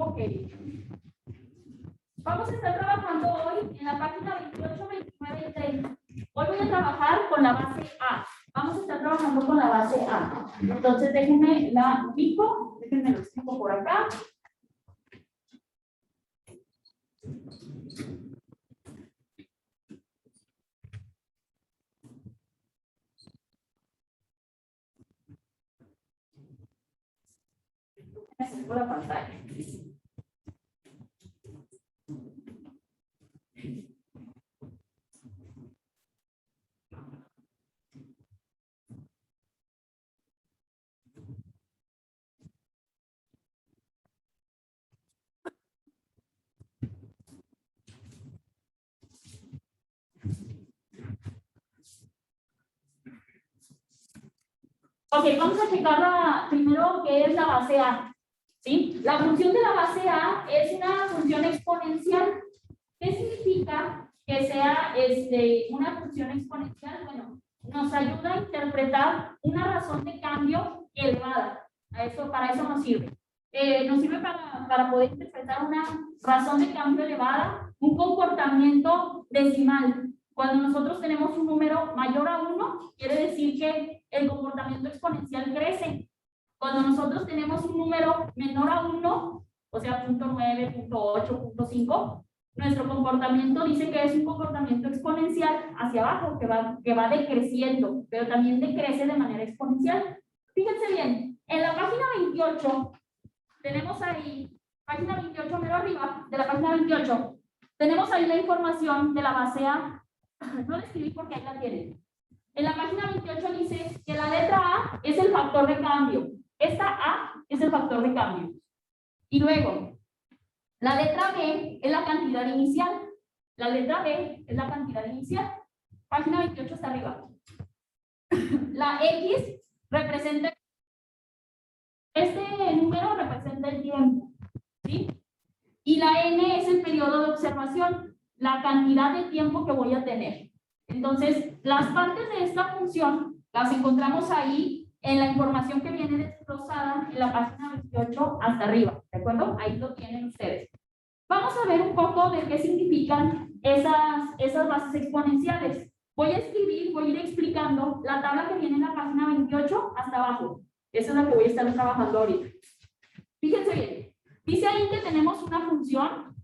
Ok. Vamos a estar trabajando hoy en la página 28, 29 y 30. Hoy voy a trabajar con la base A. Vamos a estar trabajando con la base A. Entonces déjenme la ubico, déjenme lo explico por acá. Me acerco la pantalla. Ok, vamos a checar primero qué es la base A. ¿Sí? La función de la base A es una función exponencial. ¿Qué significa que sea una función exponencial? Bueno, nos ayuda a interpretar una razón de cambio elevada. Para eso nos sirve. Nos sirve para poder interpretar una razón de cambio elevada, un comportamiento decimal. Cuando nosotros tenemos un número mayor a 1, quiere decir que el comportamiento exponencial crece. Cuando nosotros tenemos un número menor a 1, o sea, 0.9, 0.8, 0.5, nuestro comportamiento dice que es un comportamiento exponencial hacia abajo, que va decreciendo, pero también decrece de manera exponencial. Fíjense bien, en la página 28, tenemos ahí, página 28, mero arriba de la página 28, tenemos ahí la información de la base A. No la escribí porque ahí la tienen. En la página 28 dice que la letra A es el factor de cambio. Esta A es el factor de cambio. Y luego, la letra B es la cantidad inicial. La letra B es la cantidad inicial. Página 28 está arriba. La X representa, este número representa el tiempo, ¿sí? Y la N es el periodo de observación, la cantidad de tiempo que voy a tener. Entonces, las partes de esta función las encontramos ahí en la información que viene desglosada en la página 28 hasta arriba, ¿de acuerdo? Ahí lo tienen ustedes. Vamos a ver un poco de qué significan esas bases exponenciales. Voy a ir explicando la tabla que viene en la página 28 hasta abajo. Esa es la que voy a estar trabajando ahorita. Fíjense bien. Dice ahí que tenemos una función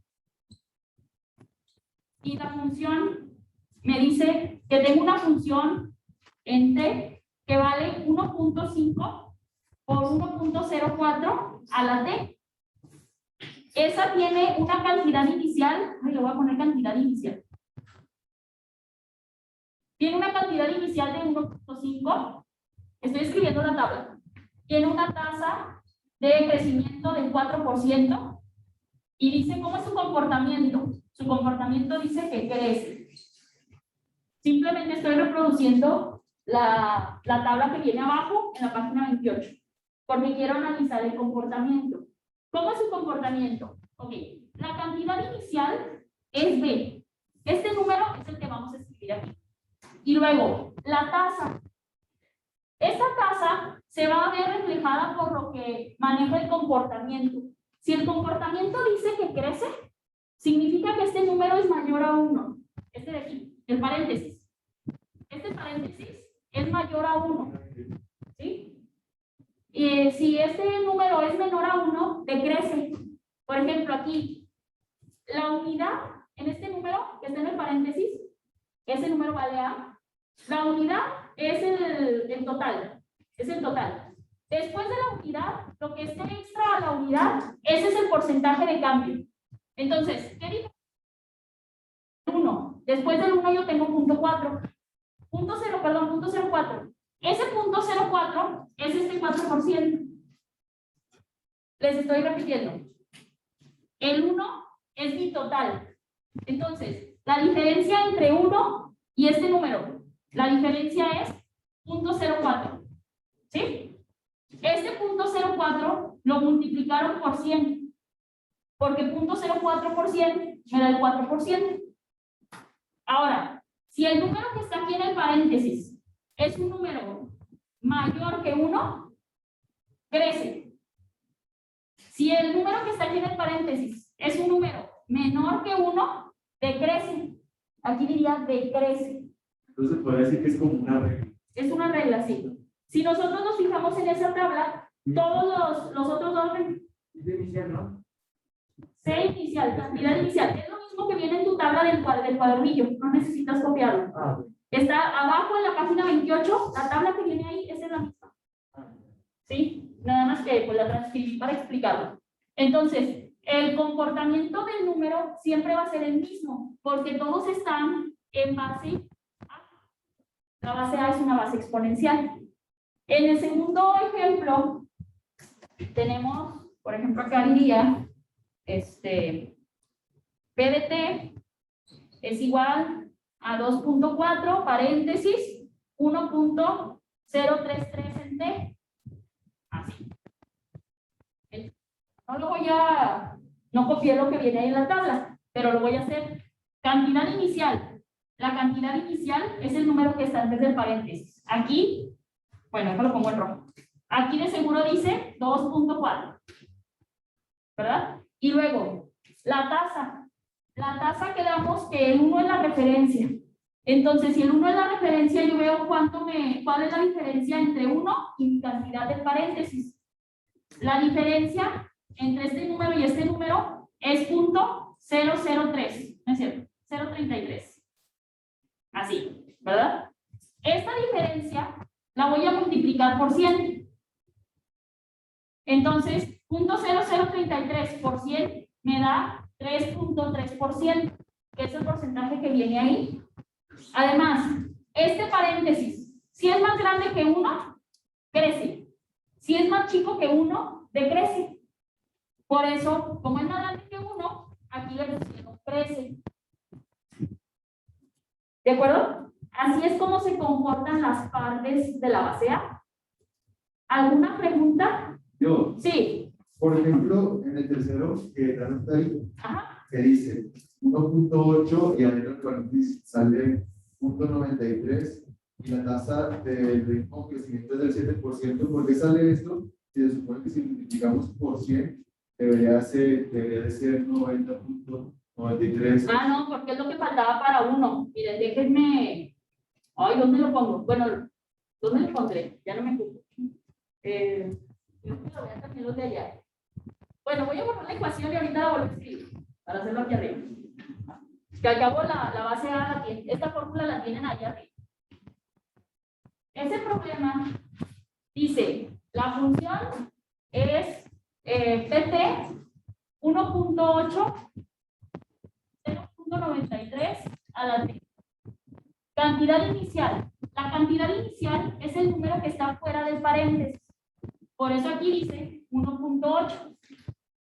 y la función me dice que tengo una función en t que vale 1.5 por 1.04 a la t. Esa tiene una cantidad inicial, le voy a poner cantidad inicial. Tiene una cantidad inicial de 1.5, estoy escribiendo la tabla. Tiene una tasa de crecimiento del 4% y dice cómo es su comportamiento. Su comportamiento dice que crece. Simplemente estoy reproduciendo la tabla que viene abajo en la página 28, porque quiero analizar el comportamiento. ¿Cómo es su comportamiento? Ok, la cantidad inicial es B. Este número es el que vamos a escribir aquí. Y luego, la tasa. Esta tasa se va a ver reflejada por lo que maneja el comportamiento. Si el comportamiento dice que crece, significa que este número es mayor a 1. Este de aquí, el paréntesis. Este paréntesis es mayor a 1. ¿Sí? Y si este número es menor a 1, decrece. Por ejemplo, aquí, la unidad en este número que está en el paréntesis, ese número vale A. La unidad es el total. Es el total. Después de la unidad, lo que esté extra a la unidad, ese es el porcentaje de cambio. Entonces, ¿qué dice? 1. Después del 1 yo tengo 0.4. 0.04. Ese 0.04 es este 4%. Les estoy repitiendo. El 1 es mi total. Entonces, la diferencia entre 1 y este número, la diferencia es 0.04. ¿Sí? Este 0.04 lo multiplicaron por 100. Porque 0.04 por 100 me da el 4%. Ahora, si el número que está aquí en el paréntesis es un número mayor que 1, crece. Si el número que está aquí en el paréntesis es un número menor que 1, decrece. Aquí diría decrece. Entonces podría decir que es como una regla. Es una regla, sí. Si nosotros nos fijamos en esa tabla, todos los otros dos... ¿Es inicial, no? C inicial, cantidad inicial. Es lo mismo que viene en tu tabla del cuadernillo. No necesitas copiarlo. Está abajo en la página 28. La tabla que viene ahí, esa es la misma. ¿Sí? Nada más que pues, la transcribí para explicarlo. Entonces, el comportamiento del número siempre va a ser el mismo, porque todos están en base A. La base A es una base exponencial. En el segundo ejemplo, tenemos, por ejemplo, acá diría, P de T es igual a 2.4, paréntesis, 1.033 en T. Así. No lo voy a, no copié lo que viene ahí en la tabla, pero lo voy a hacer. Cantidad inicial. La cantidad inicial es el número que está antes del paréntesis. Aquí, bueno, esto lo pongo en rojo. Aquí de seguro dice 2.4. ¿Verdad? Y luego, la tasa. La tasa quedamos que el 1 es la referencia. Entonces, si el 1 es la referencia, yo veo cuál es la diferencia entre 1 y mi cantidad de paréntesis. La diferencia entre este número y este número es .003, ¿no es cierto? 0.33. Así, ¿verdad? Esta diferencia la voy a multiplicar por 100. Entonces, .0033 por 100 me da 3.3%, que es el porcentaje que viene ahí. Además, este paréntesis, si es más grande que 1, crece. Si es más chico que 1, decrece. Por eso, como es más grande que 1, aquí le pusieron crece. ¿De acuerdo? Así es como se comportan las partes de la base A. ¿Alguna pregunta? Yo. Sí. Por ejemplo, en el tercero, que está ahí, Ajá. que dice 1.8 y adentro del paréntesis sale .93 y la tasa del ritmo de crecimiento es del 7%. ¿Por qué sale esto? Si se supone que si multiplicamos por 100, debería de ser 90.93. Ah, no, porque es lo que faltaba para 1. Miren, déjenme. Ay, ¿dónde lo pongo? Bueno, ¿dónde lo pondré? Ya no me ocupo. Creo que lo voy a cambiar los de allá. Bueno, voy a borrar la ecuación y ahorita la vuelvo a escribir para hacerlo aquí arriba. Que al cabo la base A la tiene, esta fórmula la tienen ahí arriba. Ese problema dice, la función es PT 1.8 0.93 a la T. Cantidad inicial. La cantidad inicial es el número que está fuera del paréntesis. Por eso aquí dice 1.8.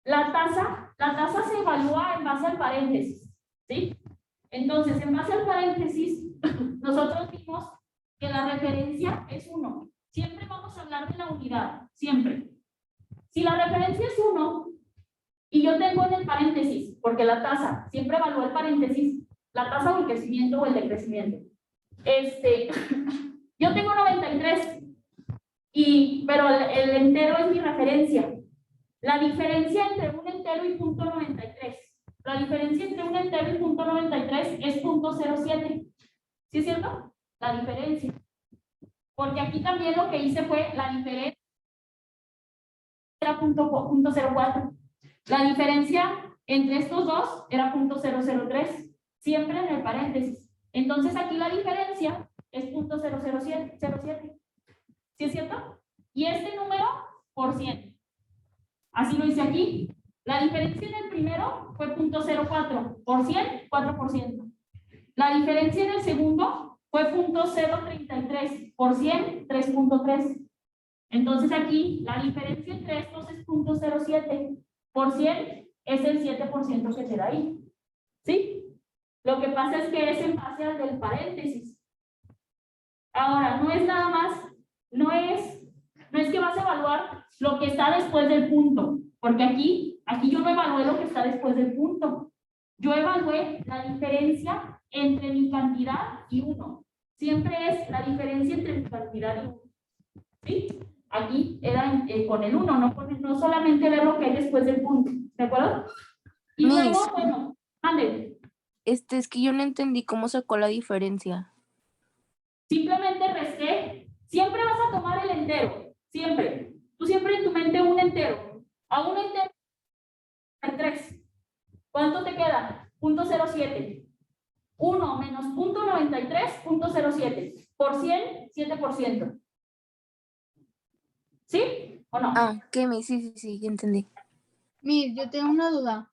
La tasa se evalúa en base al paréntesis, ¿sí? Entonces, en base al paréntesis, nosotros vimos que la referencia es 1. Siempre vamos a hablar de la unidad, siempre. Si la referencia es 1 y yo tengo en el paréntesis, porque la tasa siempre evalúa el paréntesis, la tasa del crecimiento o el decrecimiento. Yo tengo 93, pero el entero es mi referencia. La diferencia entre un entero y .93. La diferencia entre un entero y .93 es .07. ¿Sí es cierto? La diferencia. Porque aquí también lo que hice fue la diferencia era .04. La diferencia entre estos dos era .003. Siempre en el paréntesis. Entonces aquí la diferencia es .007. ¿Sí es cierto? Y este número por 100. Así lo hice aquí. La diferencia en el primero fue .04. Por 100, 4%. La diferencia en el segundo fue .033. Por 100, 3.3. Entonces aquí la diferencia entre estos es .07. Por 100 es el 7% que te da ahí. ¿Sí? Lo que pasa es que es en base al del paréntesis. Ahora, no es nada más, no es que vas a evaluar lo que está después del punto, porque aquí yo no evalué lo que está después del punto. Yo evalué la diferencia entre mi cantidad y 1. Siempre es la diferencia entre mi cantidad y 1. ¿Sí? Aquí era con el 1, no solamente ver lo que hay después del punto, ¿de acuerdo? Y luego, Miss, bueno, ande. es que yo no entendí cómo sacó la diferencia. Simplemente resté. Siempre vas a tomar el entero, siempre. Tú siempre en tu mente un entero. A un entero hay 3. ¿Cuánto te queda? 0.07. 1 menos 0.93, 0.07. Por 100, 7%. ¿Sí o no? Ah, ¿qué, Miss? Sí, ya entendí. Miss, yo tengo una duda.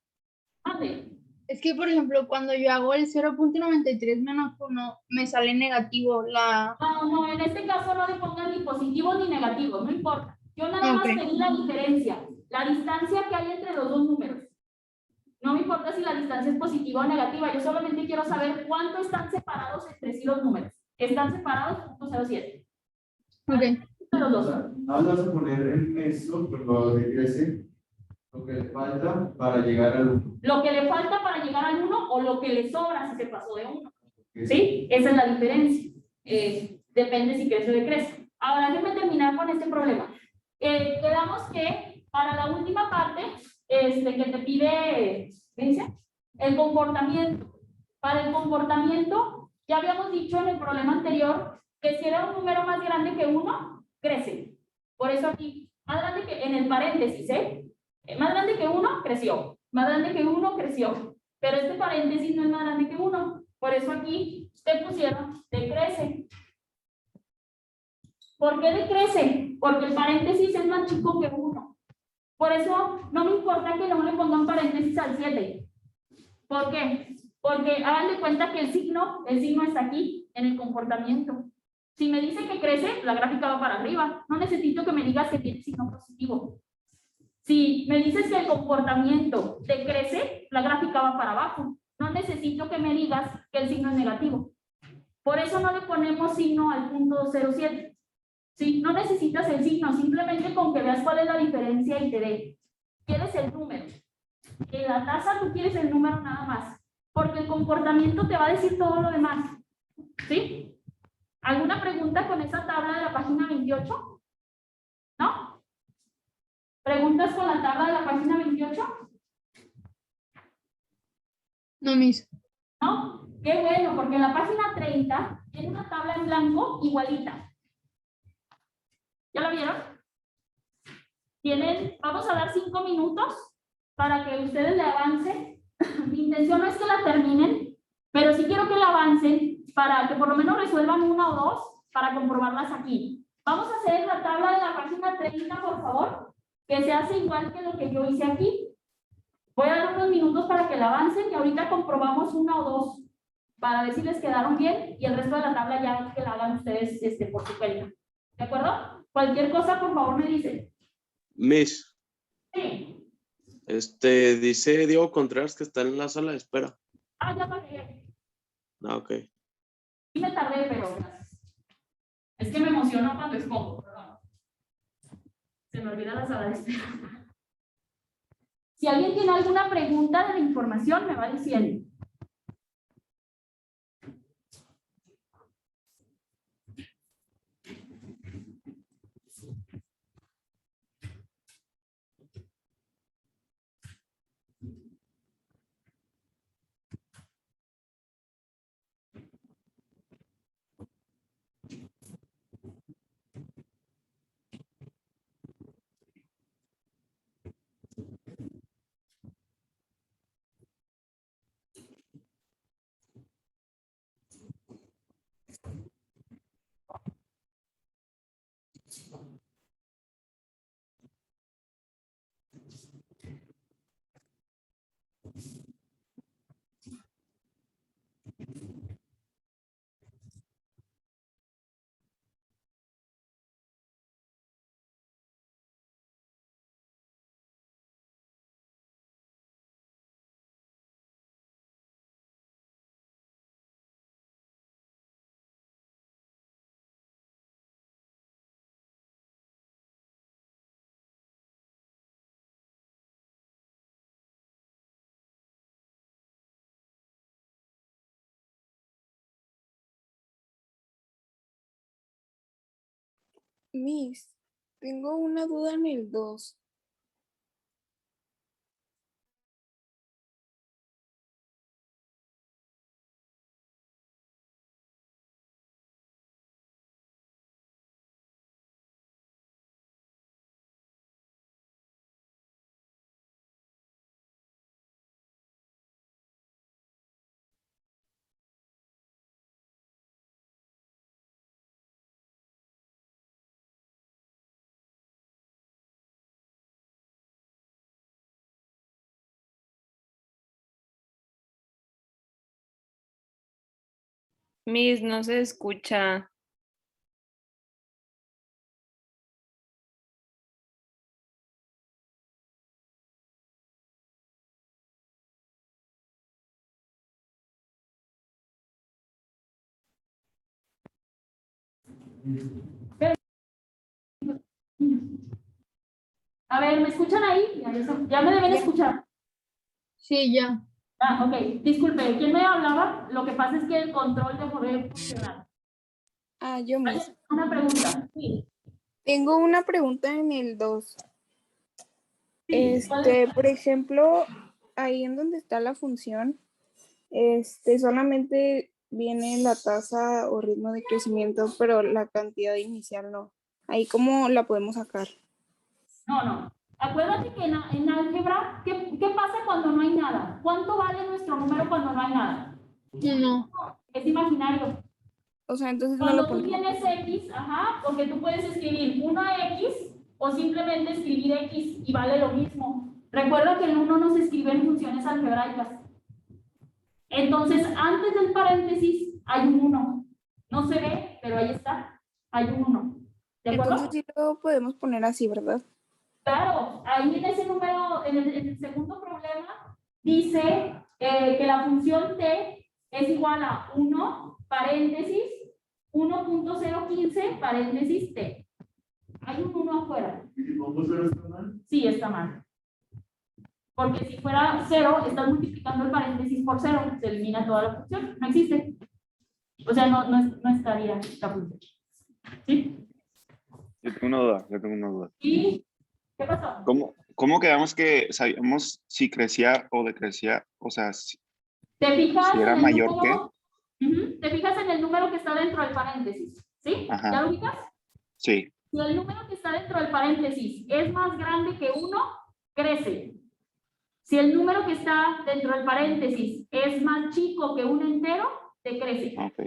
Ande. Es que, por ejemplo, cuando yo hago el 0.93 menos 1, me sale negativo la... No, en este caso no le pongan ni positivo ni negativo, no importa. Yo nada más Ok. pedí la diferencia, la distancia que hay entre los dos números. No me importa si la distancia es positiva o negativa, yo solamente quiero saber cuánto están separados entre sí los números. Están separados 0.07. Ok. Los dos. Ahora vas a poner en eso, por lo que crece, lo que le falta para llegar al 1. Lo que le falta para llegar al 1 o lo que le sobra si se pasó de 1. ¿Sí? Esa es la diferencia. Depende si crece o decrece. Ahora, déjenme terminar con este problema. Quedamos que para la última parte, que te pide, ¿qué dice? El comportamiento. Para el comportamiento, ya habíamos dicho en el problema anterior que si era un número más grande que 1, crece. Por eso aquí, más grande que en el paréntesis, más grande que 1, creció. Más grande que 1, creció. Pero este paréntesis no es más grande que 1. Por eso aquí te pusieron decrece. ¿Por qué decrece? Porque el paréntesis es más chico que 1. Por eso no me importa que no le pongan paréntesis al 7. ¿Por qué? Porque hagan de cuenta que el signo está aquí, en el comportamiento. Si me dice que crece, la gráfica va para arriba. No necesito que me digas que tiene signo positivo. Si me dices que el comportamiento decrece, la gráfica va para abajo. No necesito que me digas que el signo es negativo. Por eso no le ponemos signo al punto 07. ¿Sí? No necesitas el signo, simplemente con que veas cuál es la diferencia y te dé. Quieres el número. En la tasa tú quieres el número nada más, porque el comportamiento te va a decir todo lo demás. ¿Sí? ¿Alguna pregunta con esa tabla de la página 28? ¿No? ¿Preguntas con la tabla de la página 28? No, Miss. ¿No? Qué bueno, porque en la página 30 tiene una tabla en blanco igualita. ¿Ya la vieron? Vamos a dar 5 minutos para que ustedes le avancen. Mi intención no es que la terminen, pero sí quiero que la avancen para que por lo menos resuelvan una o dos para comprobarlas aquí. Vamos a hacer la tabla de la página 30, por favor, que se hace igual que lo que yo hice aquí. Voy a dar unos minutos para que la avancen y ahorita comprobamos una o dos para ver si les quedaron bien y el resto de la tabla ya que la hagan ustedes por su cuenta. ¿De acuerdo? Cualquier cosa, por favor, me dicen. Miss, Sí. dice Diego Contreras que está en la sala de espera. Ya pagué. Ah, ok. Sí me tardé, pero gracias. Es que me emociono cuando escojo, perdón. Se me olvida la sala de espera. Si alguien tiene alguna pregunta de la información, me va diciendo. Miss, Tengo una duda en el 2. Miss, no se escucha. A ver, ¿me escuchan ahí? Ya me deben escuchar. Sí, ya. Ah, ok. Disculpe, ¿quién me hablaba? Lo que pasa es que el control dejó de funcionar. Yo misma. Una pregunta. Sí. Tengo una pregunta en el 2. Sí, ¿cuál es? Por ejemplo, ahí en donde está la función, solamente viene la tasa o ritmo de crecimiento, pero la cantidad inicial no. Ahí cómo la podemos sacar. No. Acuérdate que en álgebra, ¿qué pasa cuando no hay nada? ¿Cuánto vale nuestro número cuando no hay nada? 1. Es imaginario. O sea, entonces no Cuando lo tú ponemos. tienes X, porque tú puedes escribir 1X o simplemente escribir X y vale lo mismo. Recuerda que el 1 no se escribe en funciones algebraicas. Entonces, antes del paréntesis hay un 1. No se ve, pero ahí está. Hay un 1. ¿De acuerdo? Entonces sí lo podemos poner así, ¿verdad? Claro, ahí en ese número, en el segundo problema, dice que la función t es igual a 1, paréntesis, 1.015, paréntesis t. Hay un 1 afuera. ¿Y si pongo 0 está mal? Sí, está mal. Porque si fuera 0, estás multiplicando el paréntesis por 0, se elimina toda la función, no existe. O sea, no estaría la función. ¿Sí? Yo tengo una duda. ¿Y qué pasó? ¿Cómo quedamos que sabíamos si crecía o decrecía? O sea, si ¿Te fijas era en el mayor que. número? ¿Te fijas en el número que está dentro del paréntesis? ¿Sí? Ajá. ¿Ya lo ubicas? Sí. Si el número que está dentro del paréntesis es más grande que 1, crece. Si el número que está dentro del paréntesis es más chico que un entero, decrece. Ok.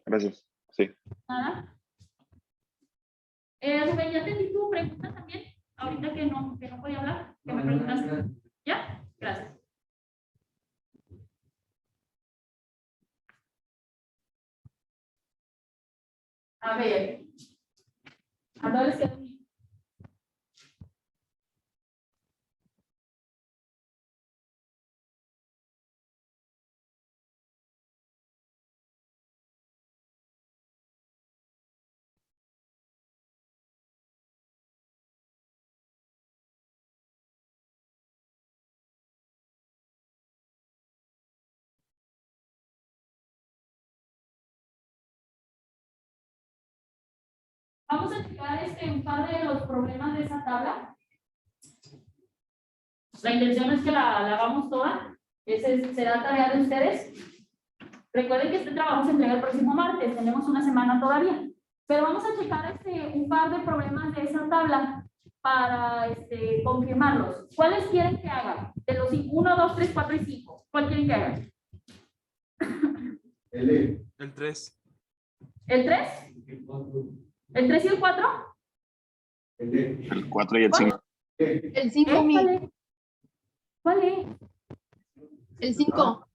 Gracias. Sí. Nada. Rubén, ¿ya entendí tu pregunta también? Ahorita que no podía hablar, que me preguntaste. ¿Ya? Gracias. A ver. A todos les quedó bien. Vamos a checar un par de los problemas de esa tabla. La intención es que la hagamos toda. Esa será tarea de ustedes. Recuerden que este trabajo se entrega el próximo martes. Tenemos una semana todavía. Pero vamos a checar un par de problemas de esa tabla para confirmarlos. ¿Cuáles quieren que haga? De los 1, 2, 3, 4 y 5. ¿Cuál quieren que haga? El 3. ¿El 3? ¿El 3 y el 4? El 4 y el 5. El 5, mi. ¿Cuál es? El 5.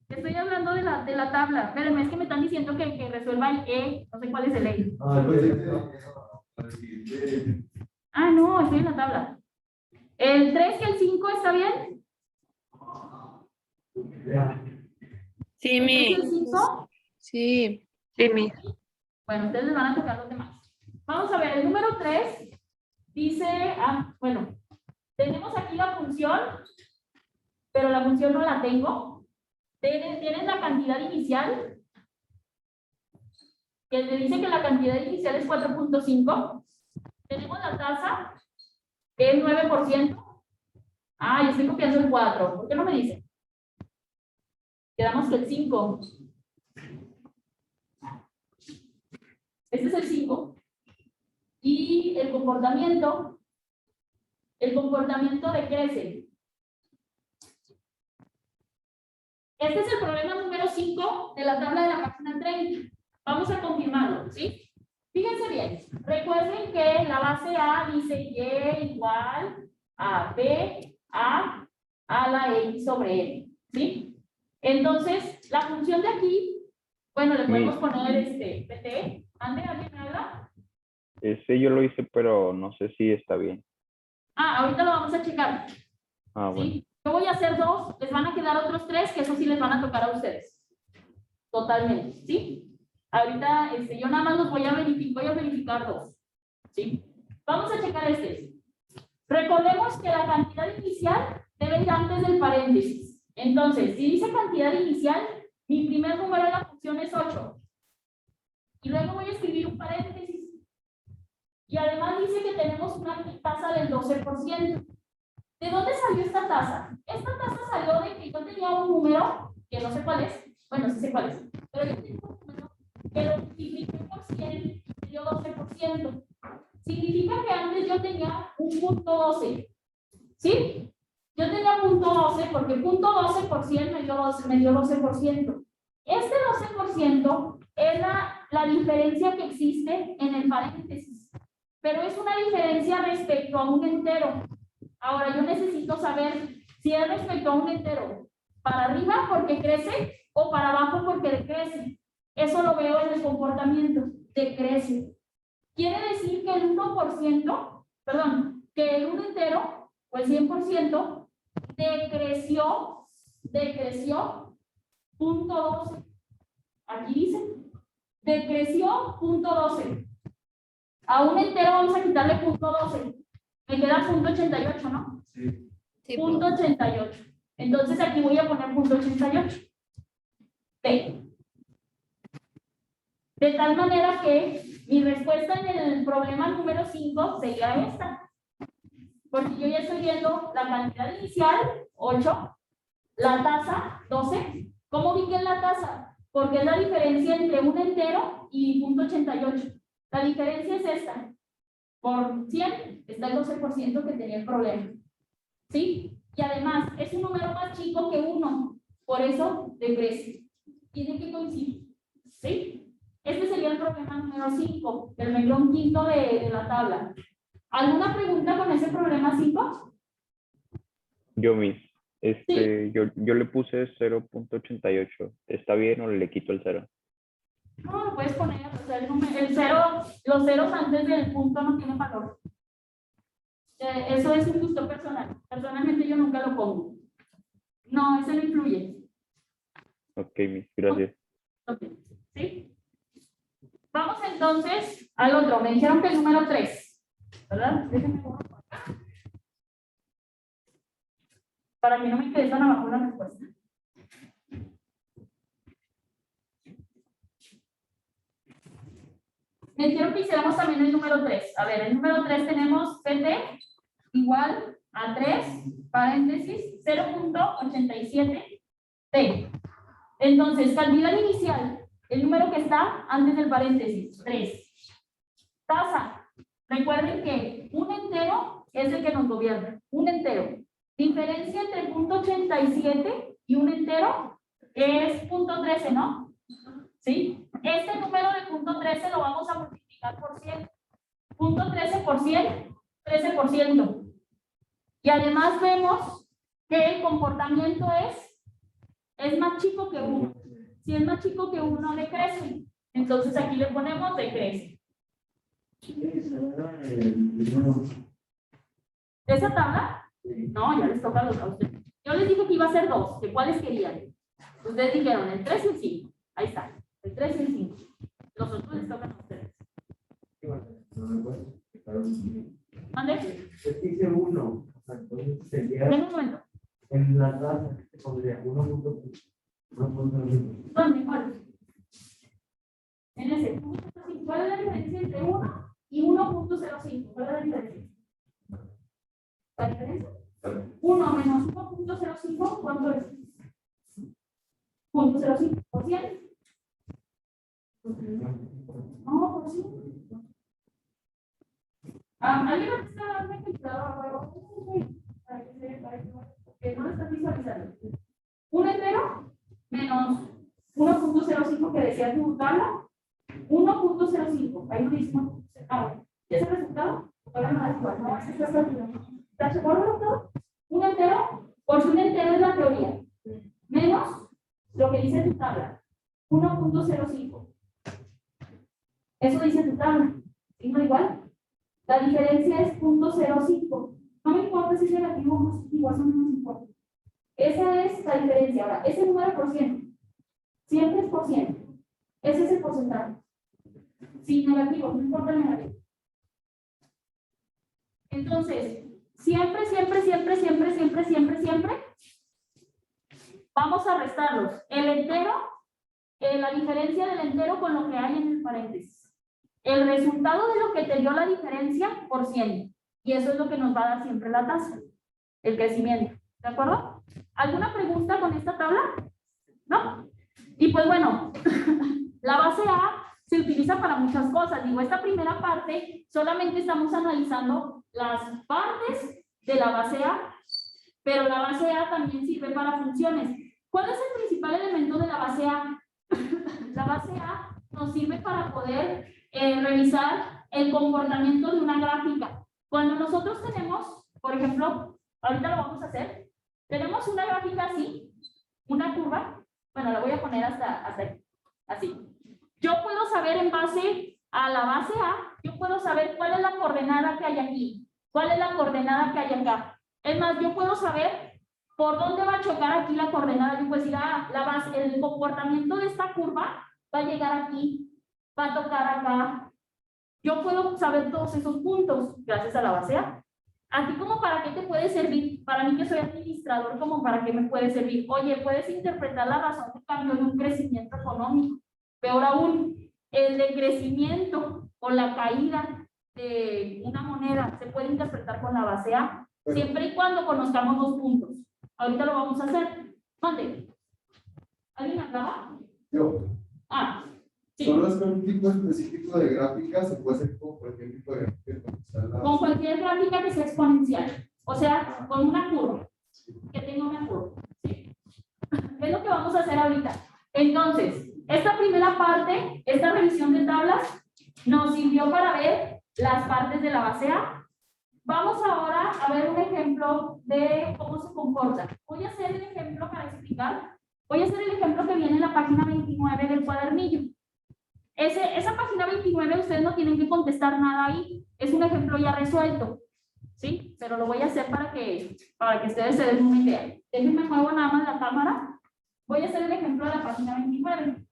Estoy hablando de la tabla. Espérenme, es que me están diciendo que resuelva el E. No sé cuál es el E. No, estoy en la tabla. ¿El 3 y el 5 está bien? Sí, ¿El 3 y mi. el 5? Sí, mi. Bueno, ustedes les van a tocar los demás. Vamos a ver, el número 3 dice, tenemos aquí la función, pero la función no la tengo. ¿Tienes la cantidad inicial? que le dice que la cantidad inicial es 4.5. Tenemos la tasa, que es 9%. Ah, yo estoy copiando el 4. ¿Por qué no me dice? Quedamos que el 5. Este es el 5. Y el comportamiento decrece. Este es el problema número 5 de la tabla de la página 30. Vamos a confirmarlo, ¿sí? Fíjense bien. Recuerden que la base A dice Y igual a B a la X sobre N, ¿sí? Entonces, la función de aquí, bueno, le podemos poner PT. ¿Alguien me habla? Ese yo lo hice, pero no sé si está bien. Ah, ahorita lo vamos a checar. Ah, bueno. ¿Sí? Yo voy a hacer 2, les van a quedar otros 3, que eso sí les van a tocar a ustedes. Totalmente, ¿sí? Ahorita yo nada más los voy a verificar 2. ¿Sí? Vamos a checar este. Recordemos que la cantidad inicial debe ir antes del paréntesis. Entonces, si dice cantidad inicial, mi primer número de la función es 8. Y luego voy a escribir un paréntesis. Y además dice que tenemos una tasa del 12%. ¿De dónde salió esta tasa? Esta tasa salió de que yo tenía un número, que no sé cuál es, bueno, sí sé cuál es, pero yo tenía un número que lo multipliqué por 100 y me dio 12%. Significa que antes yo tenía un punto 12, ¿sí? Yo tenía punto 12 porque punto 12 por 100 me dio 12%. Este 12% es la diferencia que existe en el paréntesis, pero es una diferencia respecto a un entero. Ahora yo necesito saber si es respecto a un entero, para arriba porque crece o para abajo porque decrece. Eso lo veo en el comportamiento, decrece. Quiere decir que el 1%, perdón, que el 1 entero, o el 100%, decreció 0.12. Aquí dice, decreció 0.12. A un entero vamos a quitarle 0.12. Me queda 0.88, ¿no? Sí. Sí, 0.88. Entonces aquí voy a poner 0.88. T. De tal manera que mi respuesta en el problema número 5 sería esta. Porque yo ya estoy viendo la cantidad inicial, 8, la tasa, 12. ¿Cómo vi que es la tasa? Porque es la diferencia entre un entero y 0.88. La diferencia es esta. Por 100 está el 12% que tenía el problema. ¿Sí? Y además es un número más chico que 1. Por eso decrece. Tiene que coincidir. ¿Sí? Este sería el problema número 5, el renglón quinto de la tabla. ¿Alguna pregunta con ese problema 5? Yo mismo. Sí. Yo le puse 0.88. ¿Está bien o le quito el 0? No, lo puedes poner, o sea, el 0, los ceros antes del punto no tienen valor. Eso es un gusto personal. Personalmente yo nunca lo pongo. No, eso no influye. Ok, gracias. Ok, ¿sí? Vamos entonces al otro. Me dijeron que el número 3, ¿verdad? Déjenme borrar por acá. Para que no me quede tan abajo la respuesta. Me dijeron que hiciéramos también el número 3. A ver, el número 3 tenemos PT igual a 3, paréntesis, 0.87 T. Entonces, cantidad inicial, el número que está antes del paréntesis, 3. Tasa. Recuerden que un entero es el que nos gobierna. Un entero. Diferencia entre el 0.87 y un entero es 0.13, ¿no? ¿Sí? Este número de 0.13 lo vamos a multiplicar por 100. 0.13 por 100, 13%. Y además vemos que el comportamiento es más chico que 1. Si es más chico que 1, decrece. Entonces aquí le ponemos decrece. ¿Esa tabla? No, ya les toca a ustedes. Yo les dije que iba a ser 2, que cuáles querían. Ustedes dijeron el 3 y el 5. Ahí está, el 3 y el 5. Los otros les tocan a ustedes. ¿Mande? Dice 1. Entonces sería Ven un momento. en la tasa que pondría 1.1. ¿Dónde? ¿Cuál? En ese. 1.05. ¿Cuál es la diferencia entre 1 y 1.05? ¿Cuál es la diferencia? ¿La diferencia? 1 menos 1.05, ¿cuánto es? 0.05%. No, por 100. ¿Alguien me está dando una calculadora? Para que no lo estás visualizando. Un entero menos 1.05 que decía tu tabla. 1.05. Ahí no dice 1.05. Bueno. ¿Y ese resultado? Ahora no es igual. No, ese está bien. ¿Estás de acuerdo todo? Un entero, por si un entero es la teoría. Menos lo que dice tu tabla. 1.05. Eso dice tu tabla. ¿Sí? ¿No igual? La diferencia es 0.05. No me importa si es negativo o positivo, eso no nos importa. Esa es la diferencia. Ahora, ese número por ciento. Siempre es por ciento. Ese es el porcentaje. Sin negativo, no importa el negativo. Entonces, siempre vamos a restarlos. El entero, la diferencia del entero con lo que hay en el paréntesis. El resultado de lo que te dio la diferencia por 100. Y eso es lo que nos va a dar siempre la tasa, el crecimiento. ¿De acuerdo? ¿Alguna pregunta con esta tabla? ¿No? Y pues bueno, la base A se utiliza para muchas cosas. Digo, esta primera parte solamente estamos analizando las partes de la base A, pero la base A también sirve para funciones. ¿Cuál es el principal elemento de la base A? La base A nos sirve para poder revisar el comportamiento de una gráfica. Cuando nosotros tenemos, por ejemplo, ahorita lo vamos a hacer, tenemos una gráfica así, una curva, bueno, la voy a poner hasta aquí, así. Yo puedo saber en base a la base A, yo puedo saber cuál es la coordenada que hay aquí, cuál es la coordenada que hay acá. Es más, yo puedo saber por dónde va a chocar aquí la coordenada. Yo puedo decir, la base, el comportamiento de esta curva va a llegar aquí, va a tocar acá. Yo puedo saber todos esos puntos gracias a la base A. ¿A ti como para qué te puede servir? Para mí que soy administrador, ¿como para qué me puede servir? Oye, puedes interpretar la razón de cambio de un crecimiento económico. Peor aún, el decrecimiento o la caída de una moneda se puede interpretar con la base A, siempre y cuando conozcamos dos puntos. Ahorita lo vamos a hacer. ¿Dónde? ¿Alguien acaba? Yo. Sí. Solo es con un tipo específico de gráfica, se puede hacer con cualquier tipo de gráfica. Con cualquier gráfica que sea exponencial. O sea, con una curva. Que tenga una curva. ¿Sí? Es lo que vamos a hacer ahorita. Entonces, esta primera parte, esta revisión de tablas, nos sirvió para ver las partes de la base A. Vamos ahora a ver un ejemplo de cómo se comporta. Voy a hacer el ejemplo para explicar. Voy a hacer el ejemplo que viene en la página 29 del cuadernillo. Esa página 29 ustedes no tienen que contestar nada ahí. Es un ejemplo ya resuelto. ¿Sí? Pero lo voy a hacer para que ustedes se den una idea. Déjenme muevo nada más la cámara. Voy a hacer el ejemplo de la página 29.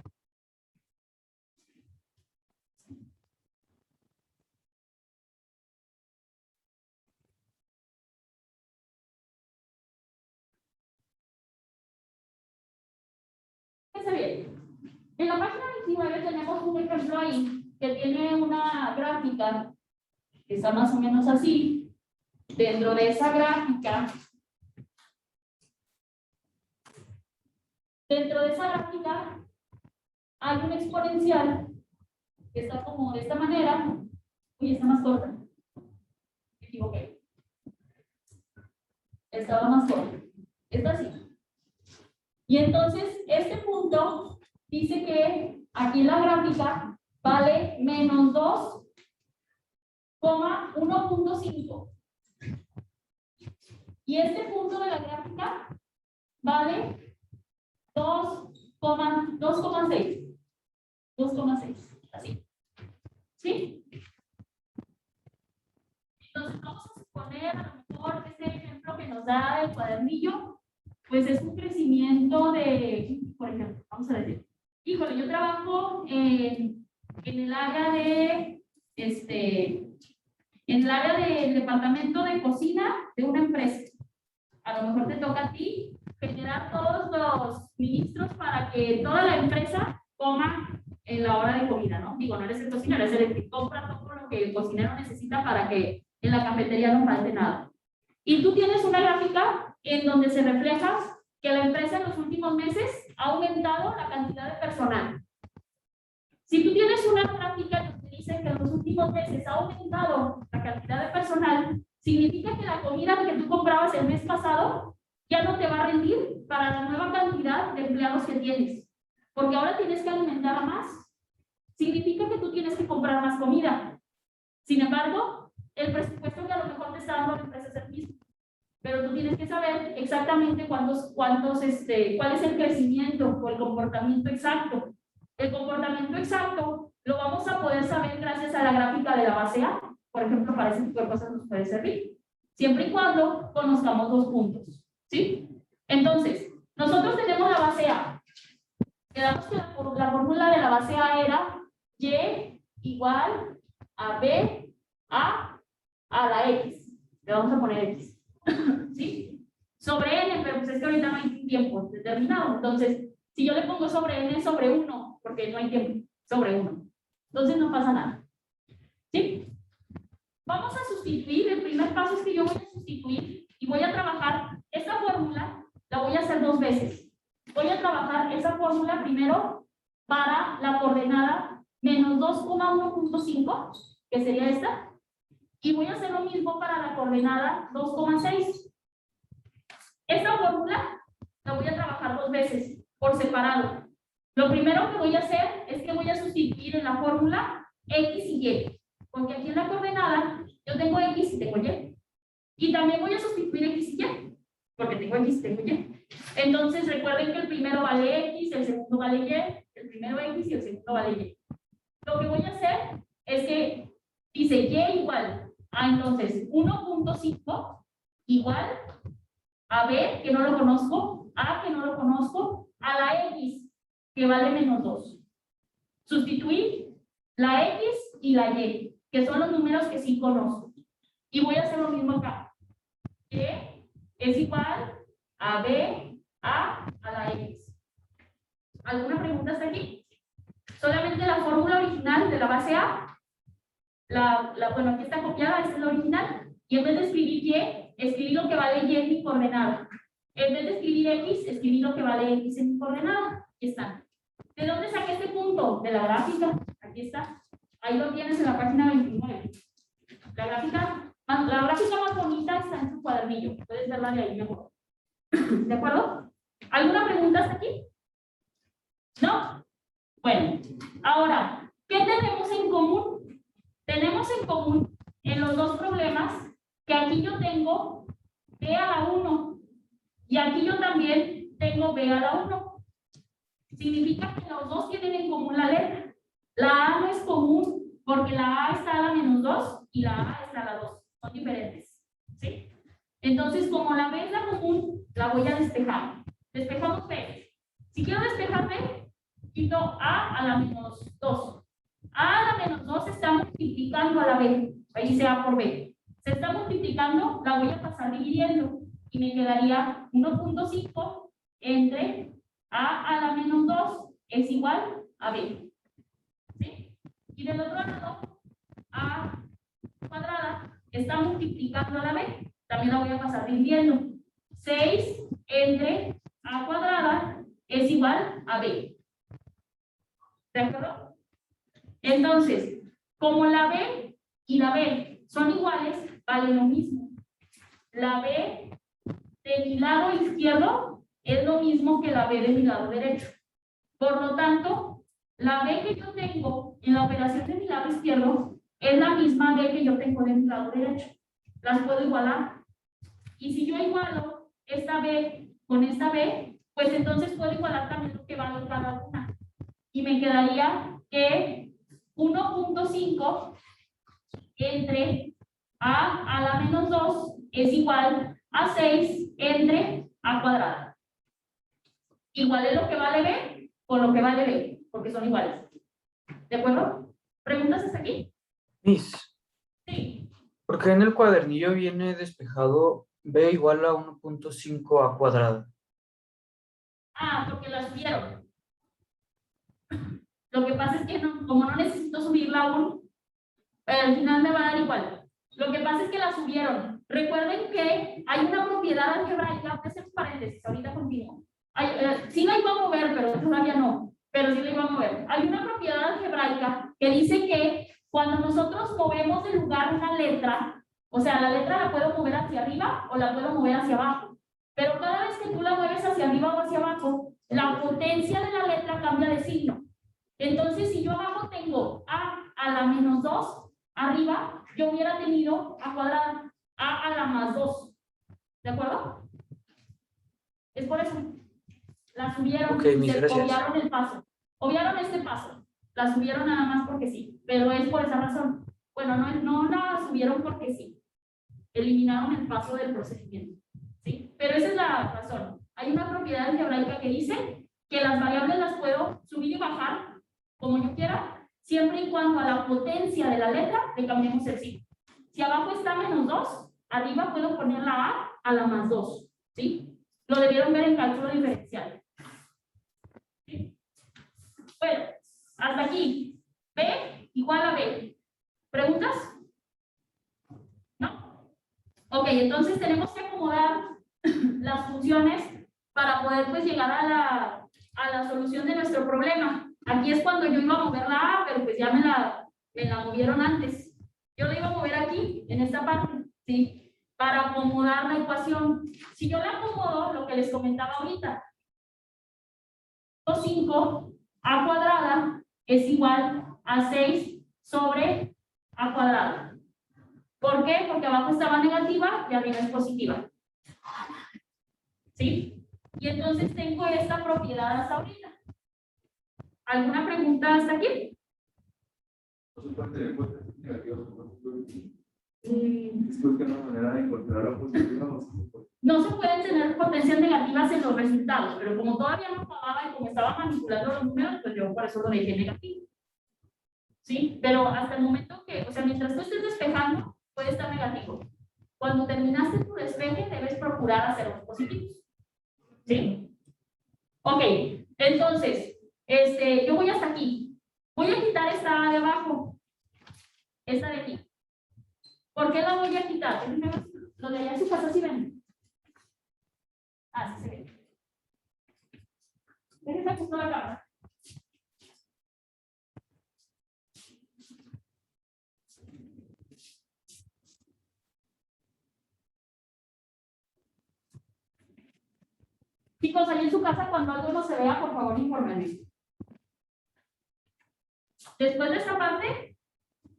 Fíjense bien. En la página 29 tenemos un ejemplo ahí que tiene una gráfica que está más o menos así. Dentro de esa gráfica, hay un exponencial que está como de esta manera. Uy, está más corta. Me equivoqué. Estaba más corta. Está así. Y entonces, este punto dice que aquí en la gráfica vale menos 2,1.5. Y este punto de la gráfica vale 2,6. 2,6. Así. ¿Sí? Entonces, vamos a suponer a lo mejor que este ejemplo que nos da el cuadernillo, pues es un crecimiento de, por ejemplo, vamos a decir, híjole, yo trabajo en el área de, en el área del departamento de cocina de una empresa. A lo mejor te toca a ti generar todos los ministros para que toda la empresa coma en la hora de comida, ¿no? Digo, no eres el cocinero, eres el que compra todo lo que el cocinero necesita para que en la cafetería no falte nada. Y tú tienes una gráfica en donde se refleja que la empresa en los últimos meses ha aumentado la cantidad de personal. Si tú tienes una gráfica que dice que en los últimos meses ha aumentado la cantidad de personal, significa que la comida que tú comprabas el mes pasado ya no te va a rendir para la nueva cantidad de empleados que tienes, porque ahora tienes que alimentar a más. Significa que tú tienes que comprar más comida. Sin embargo, el presupuesto que a lo mejor te está dando la empresa es el mismo, pero tú tienes que saber exactamente cuál es el crecimiento o el comportamiento exacto. El comportamiento exacto lo vamos a poder saber gracias a la gráfica de la base A. Por ejemplo, para ese tipo de cosas nos puede servir, siempre y cuando conozcamos dos puntos, ¿sí? Entonces, nosotros tenemos la base A. Quedamos que la fórmula de la base A era Y igual a B a la X. Le vamos a poner X. ¿Sí? Sobre N, pero pues es que ahorita no hay tiempo determinado. Entonces, si yo le pongo sobre N sobre 1, porque no hay tiempo, sobre 1. Entonces no pasa nada. ¿Sí? Vamos a sustituir. El primer paso es que yo voy a sustituir y voy a trabajar esta fórmula, la voy a hacer 2 veces. Voy a trabajar esa fórmula primero para la coordenada menos 2,1.5, que sería esta, y voy a hacer lo mismo para la coordenada 2,6. Esta fórmula la voy a trabajar 2 veces, por separado. Lo primero que voy a hacer es que voy a sustituir en la fórmula X y Y, porque aquí en la coordenada yo tengo X y tengo Y. Y también voy a sustituir X y Y, porque tengo X y tengo Y. Entonces recuerden que el primero vale X, el segundo vale Y, el primero X y el segundo vale Y. Lo que voy a hacer es que dice Y igual a entonces 1.5 igual a B, que no lo conozco, A, que no lo conozco, a la X, que vale menos 2. Sustituir la X y la Y, que son los números que sí conozco. Y voy a hacer lo mismo acá. Y es igual a B, a la X. ¿Alguna pregunta hasta aquí? Solamente la fórmula original de la base A. Bueno, aquí está copiada, esta es la original. Y en vez de escribir Y, escribí lo que vale Y en mi coordenada. En vez de escribir X, escribí lo que vale X en mi coordenada. Aquí está. ¿De dónde saqué este punto? De la gráfica. Aquí está. Ahí lo tienes en la página 29. La gráfica más bonita está en tu cuadernillo. Puedes verla de ahí mejor. ¿De acuerdo? ¿Alguna pregunta hasta aquí? ¿No? Bueno, ahora, ¿qué tenemos en común? Tenemos en común en los dos problemas que aquí yo tengo B a la 1 y aquí yo también tengo B a la 1. Significa que los dos tienen en común la letra. La A no es común porque la A está a la menos 2 y la A está a la 2. Son diferentes. ¿Sí? Entonces, como la B es la común, la voy a despejar. Despejamos B. Si quiero despejar B, quito A a la menos 2. A la menos 2 está multiplicando a la B. Ahí dice A por B. Se está multiplicando, la voy a pasar dividiendo. Y me quedaría 1.5 entre A a la menos 2 es igual a B. ¿Sí? Y del otro lado, A cuadrada está multiplicando a la B. También la voy a pasar dividiendo. 6 entre A cuadrada es igual a B. ¿De acuerdo? Entonces, como la B y la B son iguales, vale lo mismo. La B de mi lado izquierdo es lo mismo que la B de mi lado derecho. Por lo tanto, la B que yo tengo en la operación de mi lado izquierdo es la misma B que yo tengo de mi lado derecho. Las puedo igualar. Y si yo igualo esta B con esta B, pues entonces puedo igualar también lo que vale cada una. Y me quedaría que 1.5 entre A a la menos 2 es igual a 6 entre A cuadrada. Igual es lo que vale B con lo que vale B, porque son iguales. ¿De acuerdo? ¿Preguntas hasta aquí? Miss, Sí. ¿por qué en el cuadernillo viene despejado B igual a 1.5 A cuadrada? Ah, porque las vieron. Lo que pasa es que como no necesito subirla aún, al final me va a dar igual. Lo que pasa es que la subieron. Recuerden que hay una propiedad algebraica, voy a hacer paréntesis, ahorita continúo. Sí la iba a mover, pero todavía no, pero sí la iba a mover. Hay una propiedad algebraica que dice que cuando nosotros movemos de lugar una letra, o sea, la letra la puedo mover hacia arriba o la puedo mover hacia abajo, pero cada vez que tú la mueves hacia arriba o hacia abajo, la potencia de la letra cambia de signo. Entonces, si yo abajo tengo a la menos 2, arriba yo hubiera tenido a cuadrada, a la más 2. ¿De acuerdo? Es por eso. La subieron, Ok, se gracias. obviaron el paso. Obviaron este paso. La subieron nada más porque sí, pero es por esa razón. Bueno, no la subieron porque sí. Eliminaron el paso del procedimiento. ¿Sí? Pero esa es la razón. Hay una propiedad algebraica que dice que las variables las puedo subir y bajar como yo quiera, siempre y cuando a la potencia de la letra le cambiemos el signo. Si abajo está menos 2, arriba puedo poner la a la más 2. ¿Sí? Lo debieron ver en cálculo diferencial. ¿Sí? Bueno, hasta aquí. B igual a B. ¿Preguntas? ¿No? Ok, entonces tenemos que acomodar las funciones para poder pues llegar a la solución de nuestro problema. Aquí es cuando yo iba a mover la A, pero pues ya me la movieron antes. Yo la iba a mover aquí, en esta parte, ¿sí? Para acomodar la ecuación. Si yo la acomodo, lo que les comentaba ahorita, 5 a cuadrada es igual a 6 sobre a cuadrada. ¿Por qué? Porque abajo estaba negativa y arriba es positiva. ¿Sí? Y entonces tengo esta propiedad hasta ahorita. ¿Alguna pregunta hasta aquí? No se puede tener potencias negativas. Es que una manera de encontrar la positiva. No se pueden tener potencias negativas en los resultados, pero como todavía no pagaba y como estaba manipulando los números, pues yo por eso lo dejé negativo. ¿Sí? Pero hasta el momento que, o sea, mientras tú estés despejando, puede estar negativo. Cuando terminaste tu despeje, debes procurar hacerlos positivos. ¿Sí? Ok, entonces, yo voy hasta aquí. Voy a quitar esta A de abajo. Esta de aquí. ¿Por qué la voy a quitar? Los de allá en su casa sí ven. Ah, sí se ve. Déjenme ajustar la cámara. Chicos, ahí en su casa, cuando algo no se vea, por favor, infórmenme. Después de esta parte,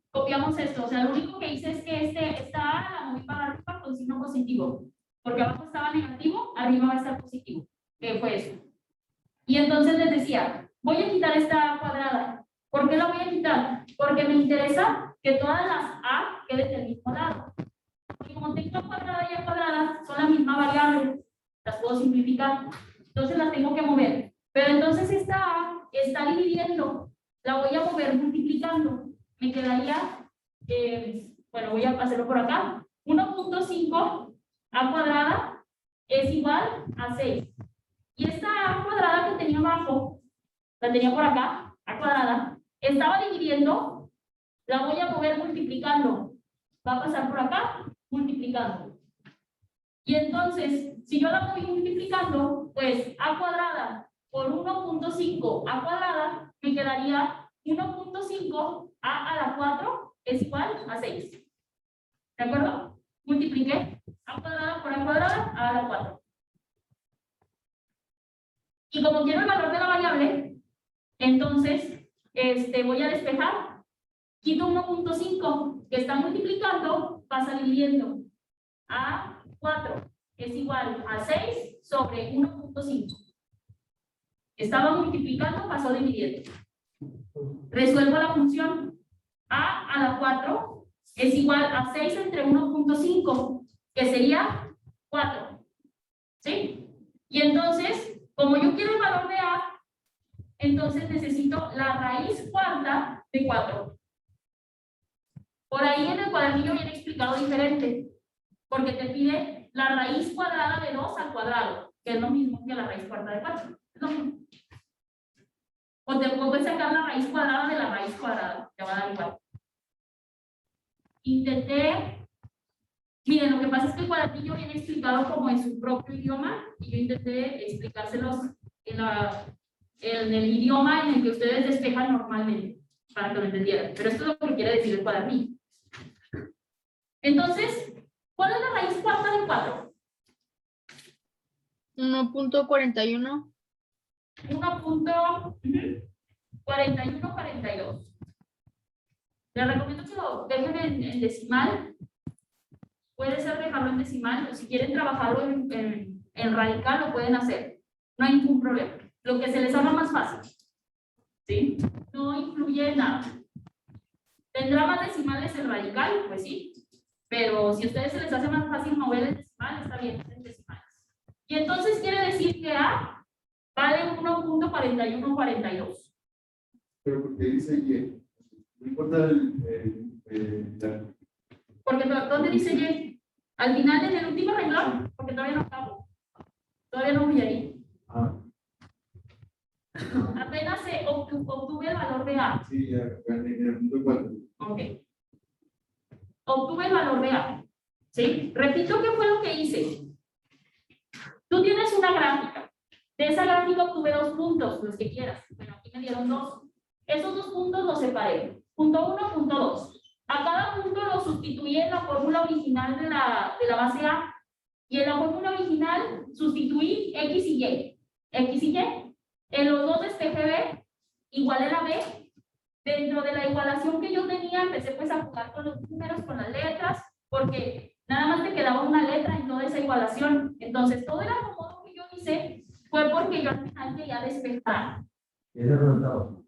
copiamos esto. O sea, lo único que hice es que esta A la moví para arriba con signo positivo. Porque abajo estaba negativo, arriba va a estar positivo. ¿Qué fue eso? Y entonces les decía, voy a quitar esta A cuadrada. ¿Por qué la voy a quitar? Porque me interesa que todas las A queden del mismo lado. Porque como tengo A cuadrada y A cuadrada, son la misma variable. Las puedo simplificar. Entonces las tengo que mover. Pero entonces esta A está dividiendo. La voy a mover multiplicando. Me quedaría, bueno, voy a hacerlo por acá. 1.5 A cuadrada es igual a 6. Y esta A cuadrada que tenía abajo, la tenía por acá, A cuadrada, estaba dividiendo, la voy a mover multiplicando. Va a pasar por acá, multiplicando. Y entonces, si yo la voy multiplicando, pues A cuadrada por 1.5 A cuadrada, me quedaría 1.5 A la 4 es igual a 6. ¿De acuerdo? Multipliqué A cuadrada por A cuadrada a la 4. Y como quiero el valor de la variable, entonces voy a despejar. Quito 1.5 que está multiplicando, pasa dividiendo. A 4 es igual a 6 sobre 1.5. Estaba multiplicando, pasó dividiendo. Resuelvo la función. A la 4 es igual a 6 entre 1.5, que sería 4. ¿Sí? Y entonces, como yo quiero el valor de A, entonces necesito la raíz cuarta de 4. Por ahí en el cuadernillo viene explicado diferente, porque te pide la raíz cuadrada de 2 al cuadrado, que es lo mismo que la raíz cuarta de 4. Es lo mismo. O te puedes sacar la raíz cuadrada de la raíz cuadrada, te va a dar igual. Intenté, miren, lo que pasa es que el cuadernillo viene explicado como en su propio idioma y yo intenté explicárselos en el idioma en el que ustedes despejan normalmente, para que lo entendieran. Pero esto es lo que quiere decir el cuadernillo. Entonces, ¿cuál es la raíz cuarta de 4? 1.41. 1.4142. Les recomiendo que lo dejen en decimal. Puede ser dejarlo en decimal, o si quieren trabajarlo en radical, lo pueden hacer. No hay ningún problema. Lo que se les haga más fácil. ¿Sí? No influye en nada. ¿Tendrá más decimales el radical? Pues sí. Pero si a ustedes se les hace más fácil mover el decimal, está bien, en decimales. Y entonces quiere decir que A vale 1.4142. Pero porque dice Y. No importa Porque, ¿dónde dice Y? Al final, en el último renglón, porque todavía no acabo. Todavía no voy ahí. Apenas obtuve el valor de A. Sí, ya, en el punto 4. Ok. Obtuve el valor de A. ¿Sí? Repito qué fue lo que hice. Tú tienes una gráfica. De esa gráfica obtuve 2 puntos, los que quieras. Bueno, aquí me dieron 2. Esos 2 puntos los separé. Punto 1, punto 2. A cada punto lo sustituí en la fórmula original de la base A. Y en la fórmula original sustituí X y Y. X y Y. En los dos despejé B, igualé la B. Dentro de la igualación que yo tenía, empecé pues a jugar con los números, con las letras, porque nada más te quedaba una letra en toda esa igualación. Entonces, todo el acomodo que yo hice fue porque yo al final quería despejar. ¿Qué es el resultado?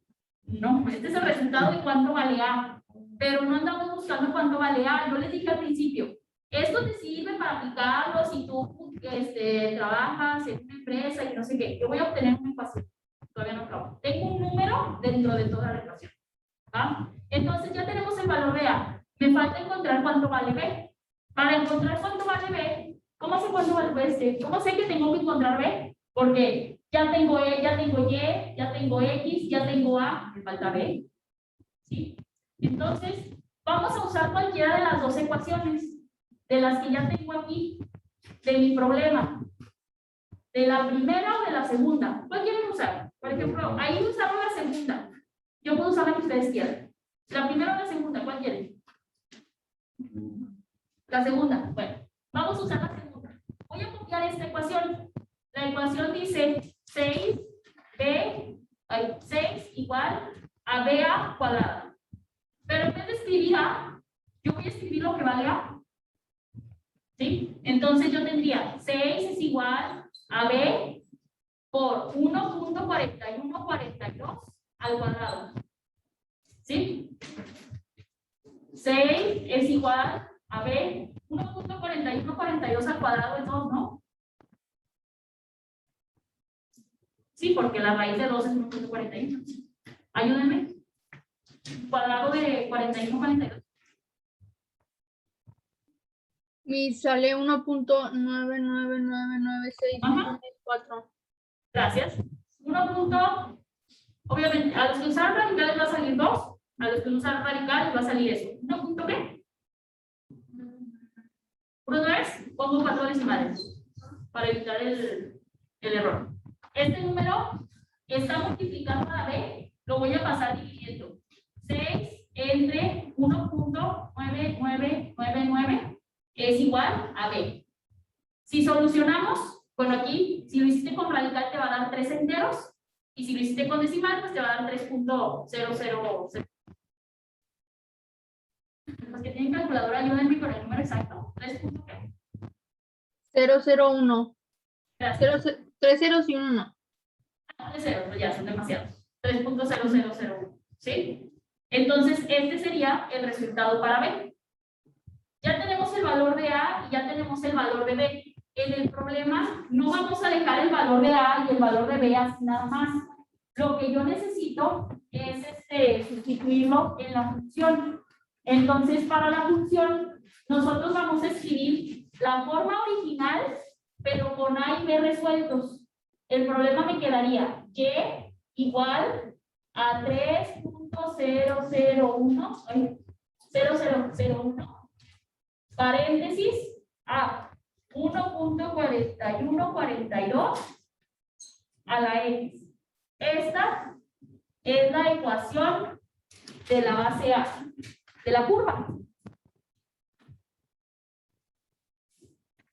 No, este es el resultado de cuánto vale A. Pero no andamos buscando cuánto vale A. Yo les dije al principio, esto te sirve para aplicarlo si tú trabajas en una empresa y no sé qué. Yo voy a obtener una ecuación. Todavía no acabo. Tengo un número dentro de toda la ecuación. ¿Va? Entonces ya tenemos el valor de A. Me falta encontrar cuánto vale B. Para encontrar cuánto vale B, ¿cómo sé cuánto vale B? ¿Cómo sé que tengo que encontrar B? Porque ya tengo E, ya tengo Y, ya tengo X, ya tengo A, me falta B. ¿Sí? Entonces, vamos a usar cualquiera de las dos ecuaciones, de las que ya tengo aquí, de mi problema. De la primera o de la segunda. ¿Cuál quieren usar? Por ejemplo, ahí usaron la segunda. Yo puedo usar la que ustedes quieran. La primera o la segunda, ¿cuál quieren? La segunda. Bueno, vamos a usar la segunda. Voy a copiar esta ecuación. La ecuación dice 6 igual a BA cuadrada. Pero en vez de escribir A, yo voy a escribir lo que vale A. ¿Sí? Entonces yo tendría 6 es igual a B por 1.4142 al cuadrado. ¿Sí? 6 es igual a B, 1.4142 al cuadrado es 2, ¿no? Sí, porque la raíz de 2 es 1.41. Ayúdenme. Cuadrado de 41.42. Me sale 1.99996.4. Gracias. Obviamente, a los que usaron radicales va a salir 2, a los que usaron radicales va a salir eso. ¿1 qué? ¿Puro 3? Pongo 4 decimales para evitar el error. Este número está multiplicando a B, lo voy a pasar dividiendo. 6 entre 1.9999 es igual a B. Si solucionamos, bueno, aquí, si lo hiciste con radical te va a dar 3 enteros, y si lo hiciste con decimal, pues te va a dar 3.000. Los que tienen calculadora, ayúdenme con el número exacto. 001. Gracias. 3 ceros y 1 no. 3 ceros, pues ya son demasiados. 3.0001. ¿Sí? Entonces, este sería el resultado para B. Ya tenemos el valor de A y ya tenemos el valor de B. En el problema no vamos a dejar el valor de A y el valor de B así nada más. Lo que yo necesito es sustituirlo en la función. Entonces, para la función, nosotros vamos a escribir la forma original, pero con A y B resueltos. El problema me quedaría Y igual a 3.001, 0001, paréntesis, a 1.4142 a la X. Esta es la ecuación de la base A, de la curva.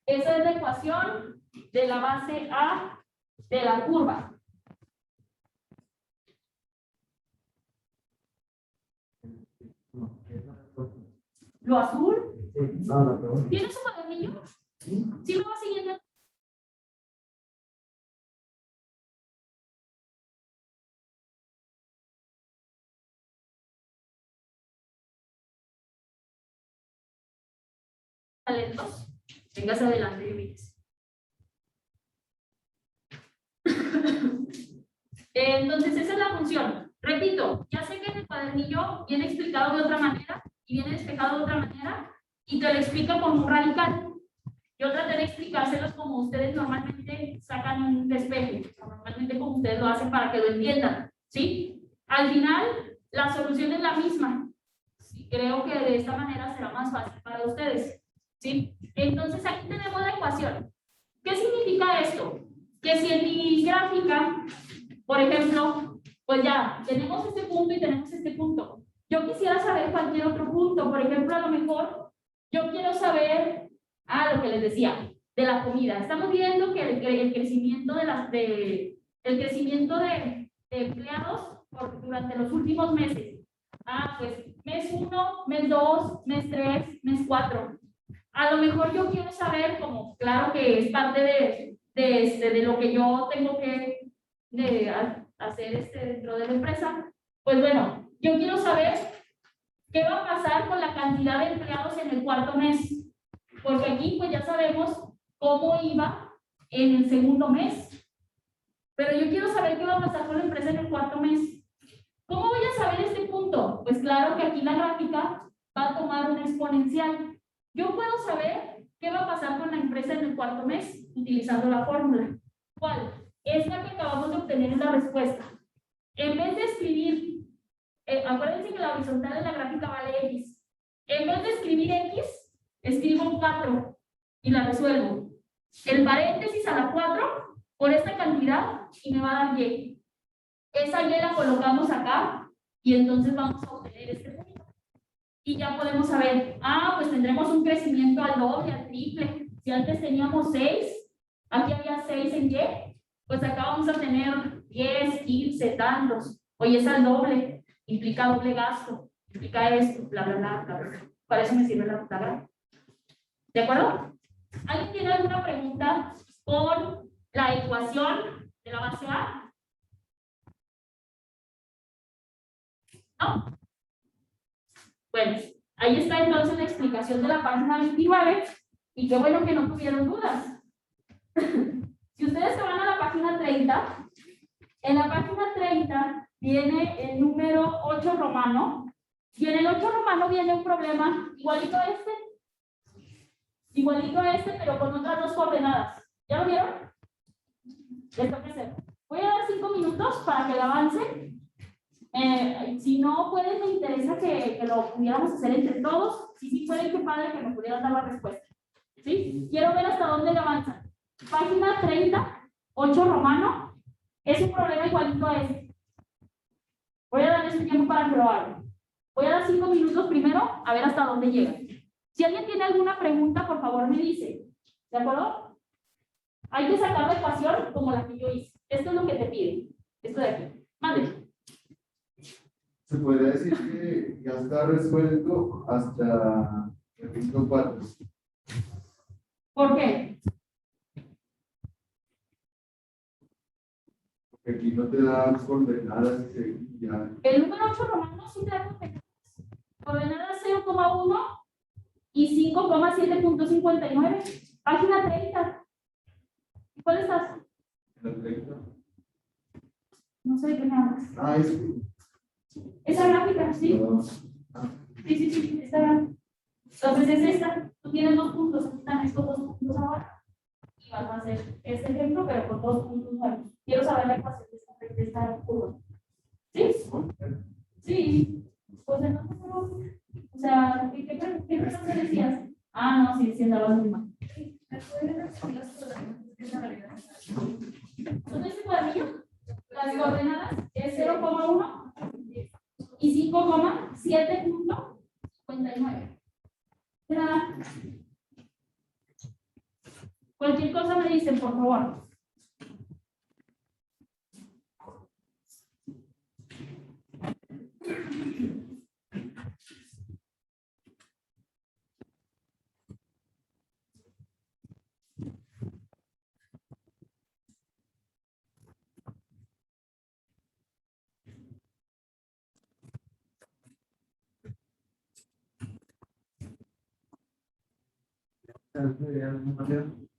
Esa es la ecuación de la base A de la curva. ¿Lo azul? ¿Tiene su cuadernillo? ¿Sí me va siguiendo? Talentos. Vengas adelante y mires. Entonces, esa es la función. Repito, ya sé que en el cuadernillo viene explicado de otra manera y viene despejado de otra manera y te lo explico con un radical. Yo traté de explicárselos como ustedes normalmente sacan un despeje, normalmente como ustedes lo hacen para que lo entiendan, ¿sí? Al final, la solución es la misma. Sí, creo que de esta manera será más fácil para ustedes, ¿sí? Entonces, aquí tenemos la ecuación. ¿Qué significa esto? Que si en mi gráfica, por ejemplo, pues ya tenemos este punto y tenemos este punto. Yo quisiera saber cualquier otro punto. Por ejemplo, a lo mejor yo quiero saber, lo que les decía, de la comida. Estamos viendo que el crecimiento de empleados durante los últimos meses. Pues mes 1, mes 2, mes 3, mes 4. A lo mejor yo quiero saber, como claro que es parte de lo que yo tengo que hacer dentro de la empresa, pues bueno, yo quiero saber qué va a pasar con la cantidad de empleados en el cuarto mes, porque aquí pues ya sabemos cómo iba en el segundo mes, pero yo quiero saber qué va a pasar con la empresa en el cuarto mes. ¿Cómo voy a saber este punto? Pues claro que aquí la gráfica va a tomar una exponencial. Yo puedo saber qué va a pasar con la empresa en el cuarto mes utilizando la fórmula. ¿Cuál? Es la que acabamos de obtener en la respuesta. En vez de escribir, acuérdense que la horizontal de la gráfica vale X. En vez de escribir X, escribo 4 y la resuelvo. El paréntesis a la 4 por esta cantidad y me va a dar Y. Esa Y la colocamos acá y entonces vamos a obtener este punto. Y ya podemos saber, pues tendremos un crecimiento al doble, al triple. Si antes teníamos 6, aquí había 6 en Y, pues acá vamos a tener 10, 15, tantos. Oye, es al doble, implica doble gasto, implica esto, bla, bla, bla, bla, bla. Para eso me sirve la gráfica. ¿De acuerdo? ¿Alguien tiene alguna pregunta por la ecuación de la base A? ¿No? Bueno, ahí está entonces la explicación de la página 29 y qué bueno que no tuvieron dudas. Si ustedes se van a la página 30, en la página 30 viene el número 8 romano y en el 8 romano viene un problema igualito a este, pero con otras dos coordenadas. ¿Ya lo vieron? Les toca hacer. Voy a dar 5 minutos para que lo avance. Si no pueden, me interesa que lo pudiéramos hacer entre todos. Si sí pueden, qué padre que me pudieran dar la respuesta. ¿Sí? Quiero ver hasta dónde le avanzan. Página 30, 8 romano. Es un problema igualito a este. Voy a darles un tiempo para que lo hagan. Voy a dar 5 minutos primero a ver hasta dónde llega. Si alguien tiene alguna pregunta, por favor me dice. ¿De acuerdo? Hay que sacar la ecuación como la que yo hice. Esto es lo que te piden. Esto de aquí. Mande. Se podría decir que ya está resuelto hasta el punto 4. ¿Por qué? Porque aquí no te da coordenadas y ya. El número 8 romano sí te da coordenadas 0,1 y 5,7.59. Página 30. ¿Cuál estás? En la 30. No sé de qué me hablas. Esa gráfica, ¿sí? No. Sí, esta gráfica. Entonces es esta. Tú tienes 2 puntos, aquí están estos 2 puntos ahora. Y vas a hacer este ejemplo, pero con 2 puntos nuevos. Quiero saber la ecuación de esta curva. ¿Sí? Sí. Pues entonces, no, o sea, ¿qué pregunta decías? Ah, no, sí, sí, andabas muy mal. ¿No te cuadrillo? Las coordenadas es 0,1 y 5,7.59. Nada. Cualquier cosa me dicen, por favor.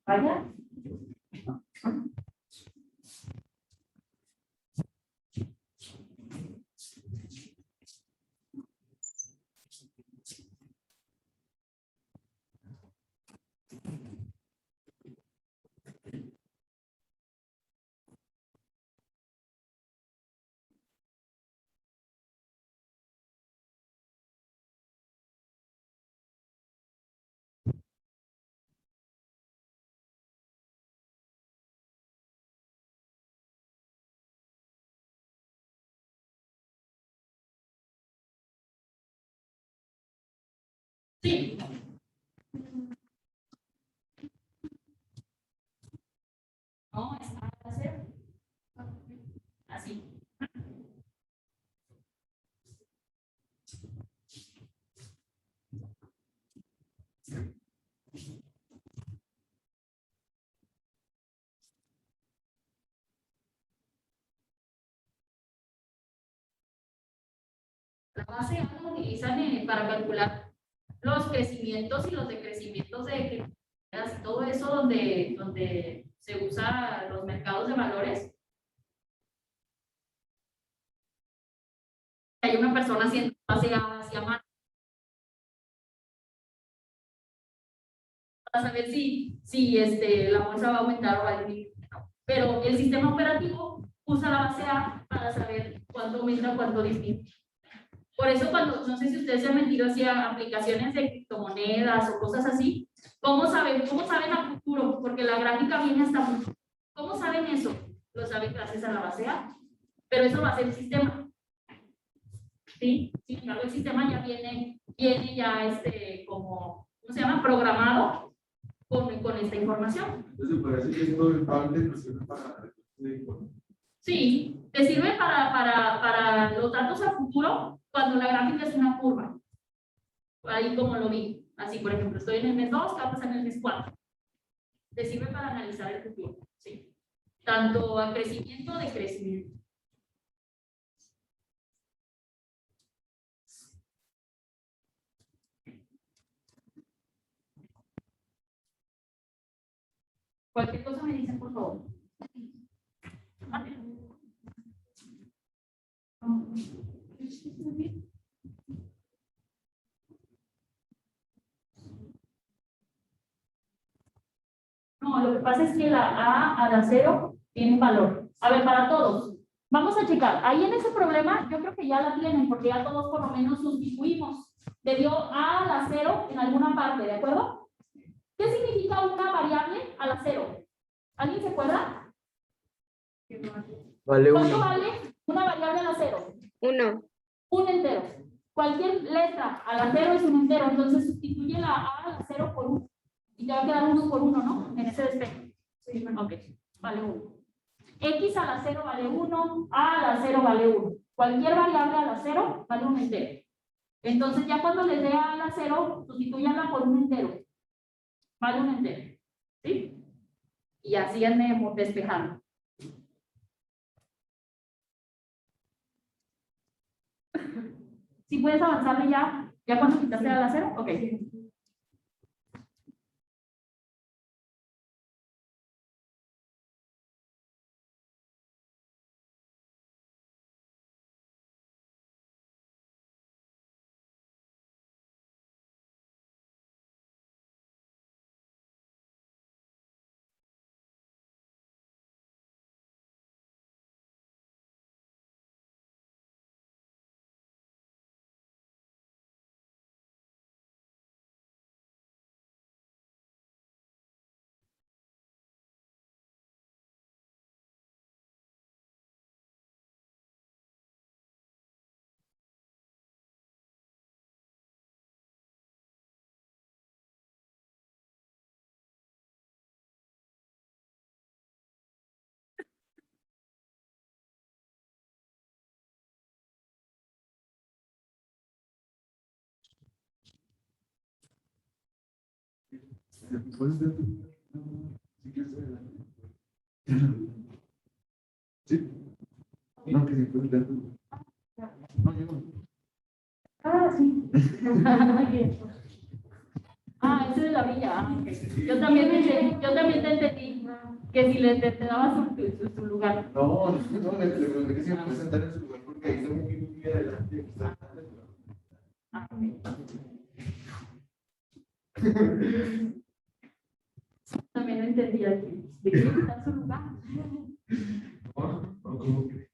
Vaya. Sí. No, es A a 0. Así. La base A la utilizan para calcular los crecimientos y los decrecimientos de criptomonedas y todo eso donde se usa los mercados de valores. Hay una persona haciendo base A hacia mano para saber si la bolsa va a aumentar o va a disminuir. No. Pero el sistema operativo usa la base A para saber cuánto aumenta, cuánto disminuye. Por eso cuando, no sé si ustedes se han metido hacia aplicaciones de criptomonedas o cosas así, ¿cómo saben a futuro? Porque la gráfica viene hasta futuro. ¿Cómo saben eso? Lo saben gracias a la base A. Pero eso lo hace el sistema. ¿Sí? Sin embargo, el sistema ya viene ya como, ¿cómo se llama? Programado con esta información. Entonces, parece que esto en parte nos sirve para Sí, te sirve para los datos a futuro cuando la gráfica es una curva. Ahí como lo vi. Así, por ejemplo, estoy en el mes 2, ¿qué va a pasar en el mes 4? Te sirve para analizar el futuro. ¿Sí? Tanto a crecimiento o decrecimiento. Cualquier cosa me dicen, por favor. No, lo que pasa es que la A a la 0 tiene un valor. A ver, para todos. Vamos a checar. Ahí en ese problema, yo creo que ya la tienen, porque ya todos por lo menos sustituimos. Le dio A a la 0 en alguna parte, ¿de acuerdo? ¿Qué significa una variable a la 0? ¿Alguien se acuerda? Vale ¿Cuánto 1. vale una variable a la 0? 1. Un entero. Cualquier letra a la 0 es un entero, entonces sustituye la A a la 0 por 1. Y te va a quedar 1 por 1, ¿no? En ese despejo. Sí, ok, vale 1. X a la 0 vale 1, A a la 0 vale 1. Cualquier variable a la 0 vale un entero. Entonces ya cuando les dé A a la 0, sustituyanla por un entero. Vale un entero. ¿Sí? Y así andemos despejando. Si puedes avanzarle ya cuando quitaste a la 0, ok. ¿Puedes ver? Si quieres adelante. Sí. No, que si puedes ver. No, yo no. Ah, sí. Ah, ese es de la villa. Ah, ok. Yo también te entendí que si te dabas su lugar. No, le pregunté que si me puede sentar en su lugar porque ahí se me muy adelante. Ah, ok. También lo entendía. ¿De qué está en su lugar? ¿Cómo que?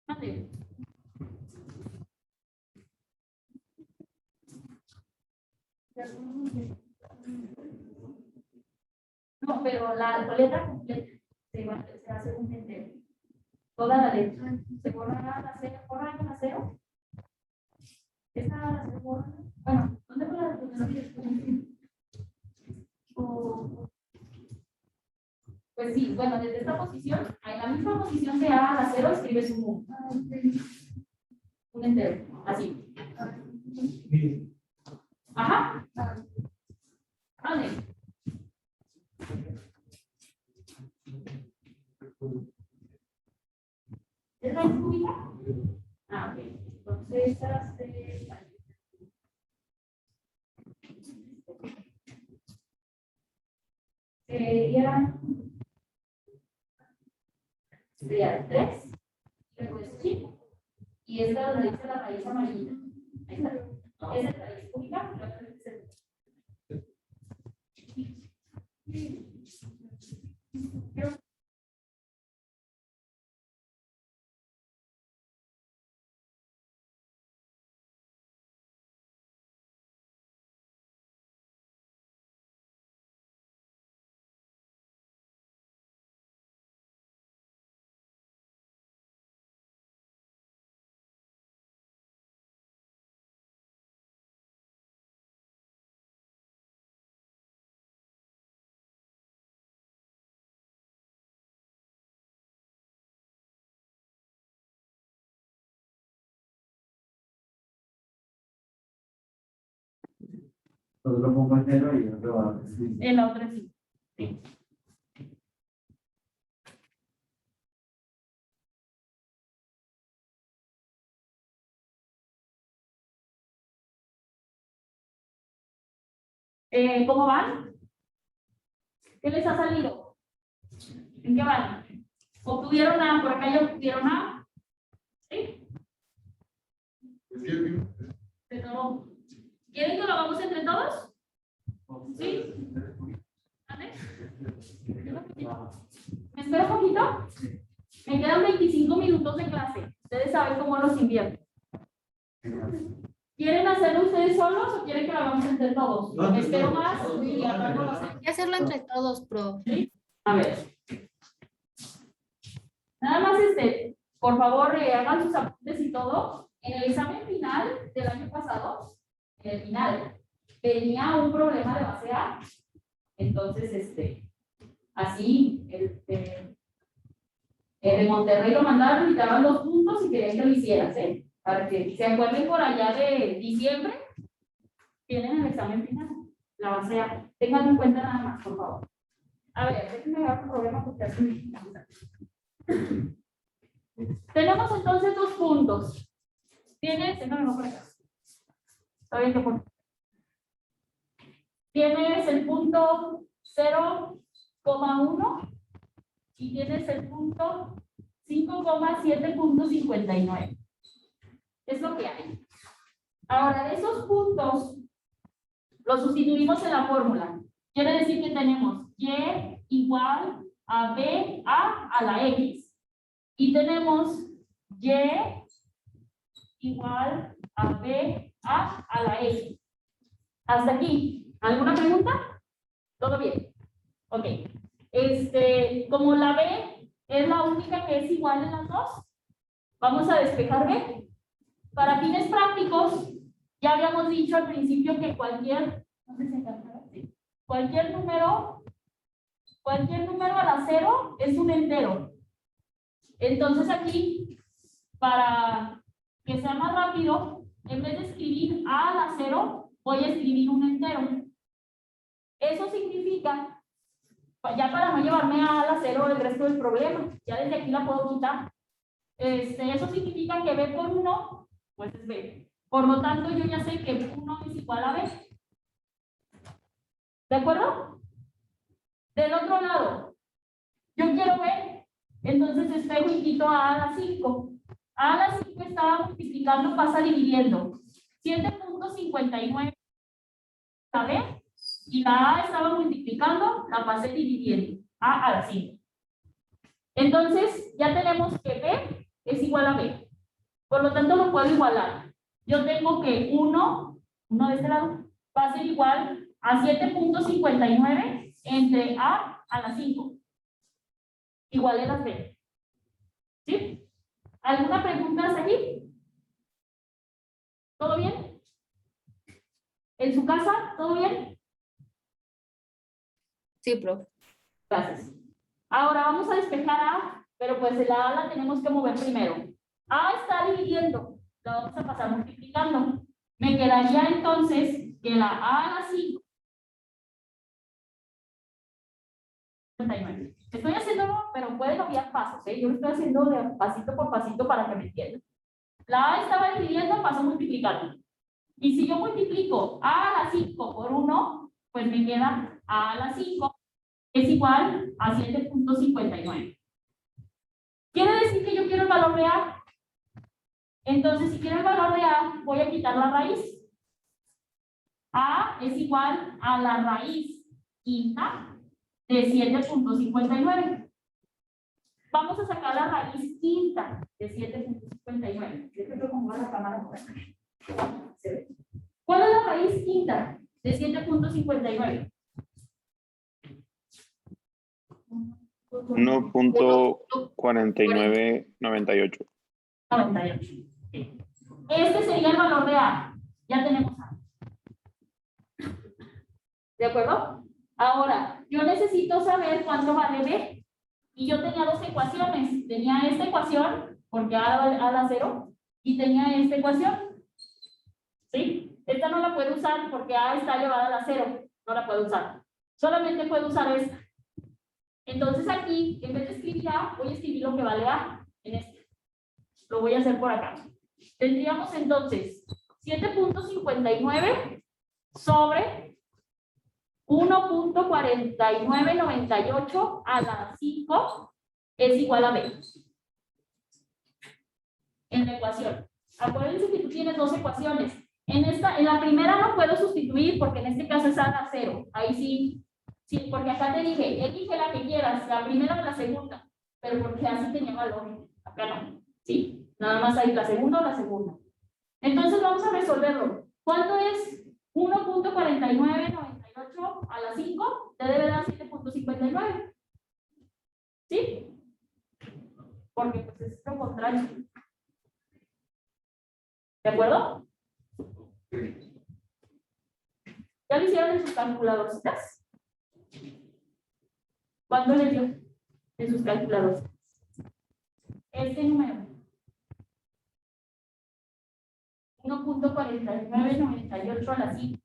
Vale. No, pero la letra completa se hace un entero. Toda la letra. Se borra la cero, borra la cero. Esa la se borra. Bueno, ¿dónde fue la Pues sí, bueno, desde esta posición, en la misma posición de A a la 0, escribes un entero, así. Ajá. Vale. ¿Es raíz cúbica? Ah, ok. Entonces, sería 3, luego es chico, y esta donde dice la raíz amarilla. Ahí está. Esa es la raíz cúbica, luego es el... Entonces lo pongo entero y otro va a decir. En la otra sí. Sí. ¿Cómo van? ¿Qué les ha salido? ¿En qué van? ¿Obtuvieron A? ¿Por acá ya obtuvieron A? ¿Sí? ¿De nuevo? ¿Quieren que lo hagamos entre todos? ¿Sí? ¿Vale? ¿Me espero un poquito? Me quedan 25 minutos de clase. Ustedes saben cómo los invierto. ¿Quieren hacerlo ustedes solos o quieren que lo hagamos entre todos? Me espero más y al rato lo hacemos. Hay que hacerlo entre todos, pro. ¿Sí? A ver. Nada más por favor, hagan sus apuntes y todo. En el examen final del año pasado, en el final, tenía un problema de base A. Entonces, así, el de Monterrey lo mandaron y daban los puntos y querían que lo hicieras, para que se acuerden por allá de diciembre, tienen el examen final, la base A. Tengan en cuenta nada más, por favor. A ver, déjenme ver un problema porque así. Tenemos entonces 2 puntos. Tienes, déjame por acá. Está bien que por... Tienes el punto 0,1 y tienes el punto 5,7.59. Es lo que hay. Ahora, de esos puntos, los sustituimos en la fórmula. Quiere decir que tenemos y igual a b a la x. Y tenemos y igual a b a la x. Hasta aquí. ¿Alguna pregunta? ¿Todo bien? Ok. Como la b es la única que es igual en las dos, Vamos a despejar B. Para fines prácticos, ya habíamos dicho al principio que cualquier número a la 0 es un entero. Entonces aquí, para que sea más rápido, en vez de escribir a la 0, voy a escribir un entero. Eso significa, ya para no llevarme a la 0 el resto del problema, ya desde aquí la puedo quitar. Eso significa que B por 1, pues es B. Por lo tanto, yo ya sé que 1 es igual a B. ¿De acuerdo? Del otro lado, yo quiero B, entonces despejo y quito a la 5. A la 5 estaba multiplicando, pasa dividiendo. 7.59 la B, y la A estaba multiplicando, la pasé dividiendo. A la 5. Entonces, ya tenemos que B es igual a B. Por lo tanto, lo puedo igualar. Yo tengo que 1 de este lado, va a ser igual a 7.59 entre A la 5. Igual a las B. ¿Sí? ¿Alguna pregunta hasta aquí? ¿Todo bien? ¿En su casa? ¿Todo bien? Sí, profe. Gracias. Ahora vamos a despejar A, pero pues la A la tenemos que mover primero. A está dividiendo, la vamos a pasar multiplicando. Me quedaría entonces que la A a la 5. Estoy haciéndolo, pero pueden obviar pasos, ¿eh? Yo lo estoy haciendo de pasito por pasito para que me entiendan. La A estaba dividiendo, paso multiplicando. Y si yo multiplico A a la 5 por 1, pues me queda A a la 5 es igual a 7.59. Quiere decir que yo quiero el valor de A. Entonces, si quiero el valor de A, voy a quitar la raíz. A es igual a la raíz quinta de 7.59. Vamos a sacar la raíz quinta de 7.59. Déjenme pongo la cámara por acá. ¿Cuál es la raíz quinta de 7.59? 1.4998. 98. Este sería el valor de A. Ya tenemos A. ¿De acuerdo? Ahora, yo necesito saber cuánto vale B. Y yo tenía dos ecuaciones. Tenía esta ecuación, porque A da 0, y tenía esta ecuación. ¿Sí? Esta no la puedo usar porque A está elevada a la 0. No la puedo usar. Solamente puedo usar esta. Entonces aquí, en vez de escribir A, voy a escribir lo que vale A en este. Lo voy a hacer por acá. Tendríamos entonces 7.59 sobre 1.4998 a la 5 es igual a B. En la ecuación. Acuérdense que tú tienes dos ecuaciones. En la primera no puedo sustituir porque en este caso es A a 0. Ahí sí. Sí, porque acá te dije, elige la que quieras, la primera o la segunda, pero porque así tenía valor, acá no, sí, nada más ahí la segunda o la segunda. Entonces vamos a resolverlo. ¿Cuánto es 1.4998 a la 5? Te debe dar 7.59. ¿Sí? Porque pues es lo contrario. ¿De acuerdo? ¿Ya lo hicieron en sus calculadoritas? ¿Cuánto le dio en sus calculadores? Este número. 1.4998 a la 5.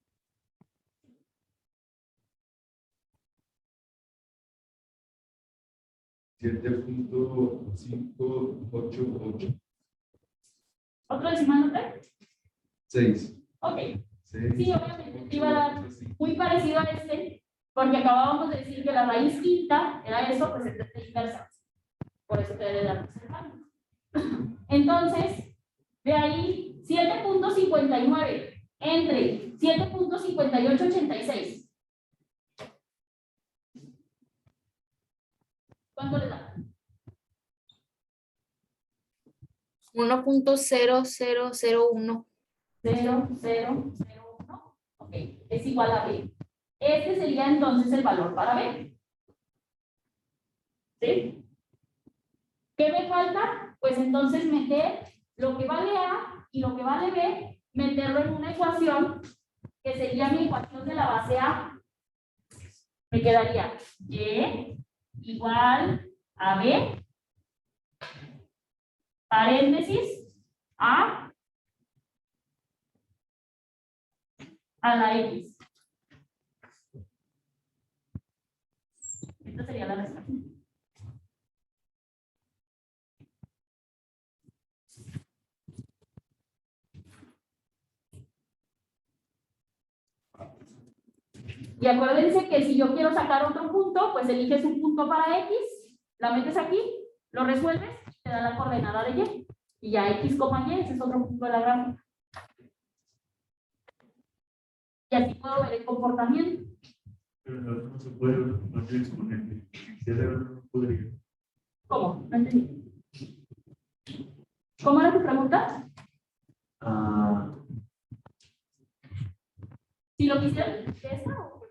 $7.588. ¿Otro decimal no? 6. Ok. Sí, obviamente te iba a dar muy parecido a este, porque acabábamos de decir que la raíz quinta era eso, pues es de inversa. Por eso te debe dar. Entonces, de ahí 7.59 entre 7.5886. ¿Cuánto le da? 1.0001. 0.001. Ok, es igual a B. Este sería entonces el valor para B. ¿Sí? ¿Qué me falta? pues entonces meter lo que vale A y lo que vale B, meterlo en una ecuación que sería mi ecuación de la base A. Me quedaría Y igual a B, paréntesis, A la X. Esta sería la respuesta. Y acuérdense que si yo quiero sacar otro punto, pues eliges un punto para X, la metes aquí, lo resuelves y te da la coordenada de Y. Y ya X, Y, ese es otro punto de la gráfica. Y así puedo ver el comportamiento. Pero no se puede no ser exponente. Si no podría. ¿Cómo? No entendí. ¿Cómo era tu pregunta? Si lo quisieras, ¿qué es?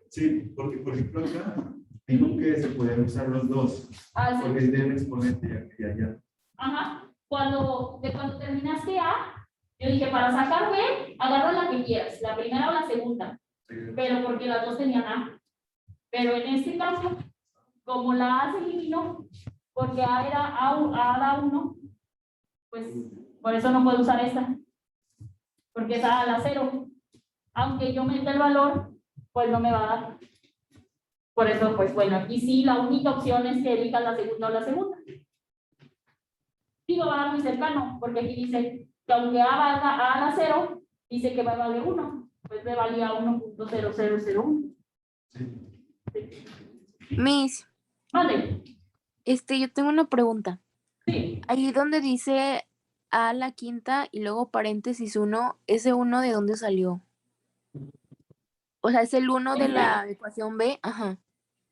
Sí, porque por ejemplo acá dijo que se pueden usar los dos. Ah, sí. Porque es del exponente y allá. Ajá. Cuando terminaste A, yo dije, para sacar B, agarra la que quieras, la primera o la segunda. Sí. Pero porque las dos tenían A. Pero en este caso, como la A se eliminó, porque A era A da 1, pues por eso no puedo usar esta. Porque es A a la 0. Aunque yo meta el valor, pues no me va a dar. Por eso, pues bueno, aquí sí la única opción es que elijas la segunda o la segunda. Digo, va a dar muy cercano, porque aquí dice que aunque A valga A a la 0, dice que va a valer 1. Pues me valía 1.0001. Miss, Vale. yo tengo una pregunta. Sí. Ahí donde dice A a la quinta y luego paréntesis 1, ¿ese 1 de dónde salió? O sea, es el 1 de la ecuación B. Ajá.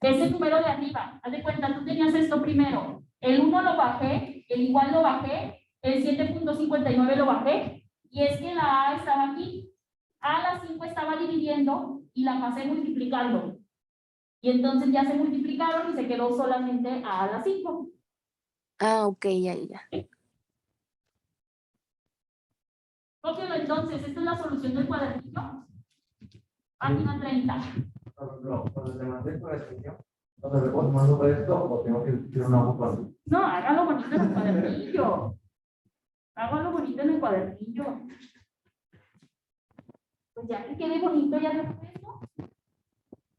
Ese número de arriba, haz de cuenta, tú tenías esto primero. El 1 lo bajé, el igual lo bajé, el 7.59 lo bajé, y es que la A estaba aquí. A a la 5 estaba dividiendo y la pasé multiplicando. Y entonces ya se multiplicaron y se quedó solamente A a la 5. Ah, ok, ya. Cópialo entonces, esta es la solución del cuadernillo. Página 30. No, cuando te mandé por extensión, ¿no te recuerdo mando por esto o tengo que ir a una hoja? No, hágalo bonito en el cuadernillo. Hágalo bonito en el cuadernillo. Pues ya que quede bonito, ya después, ¿no?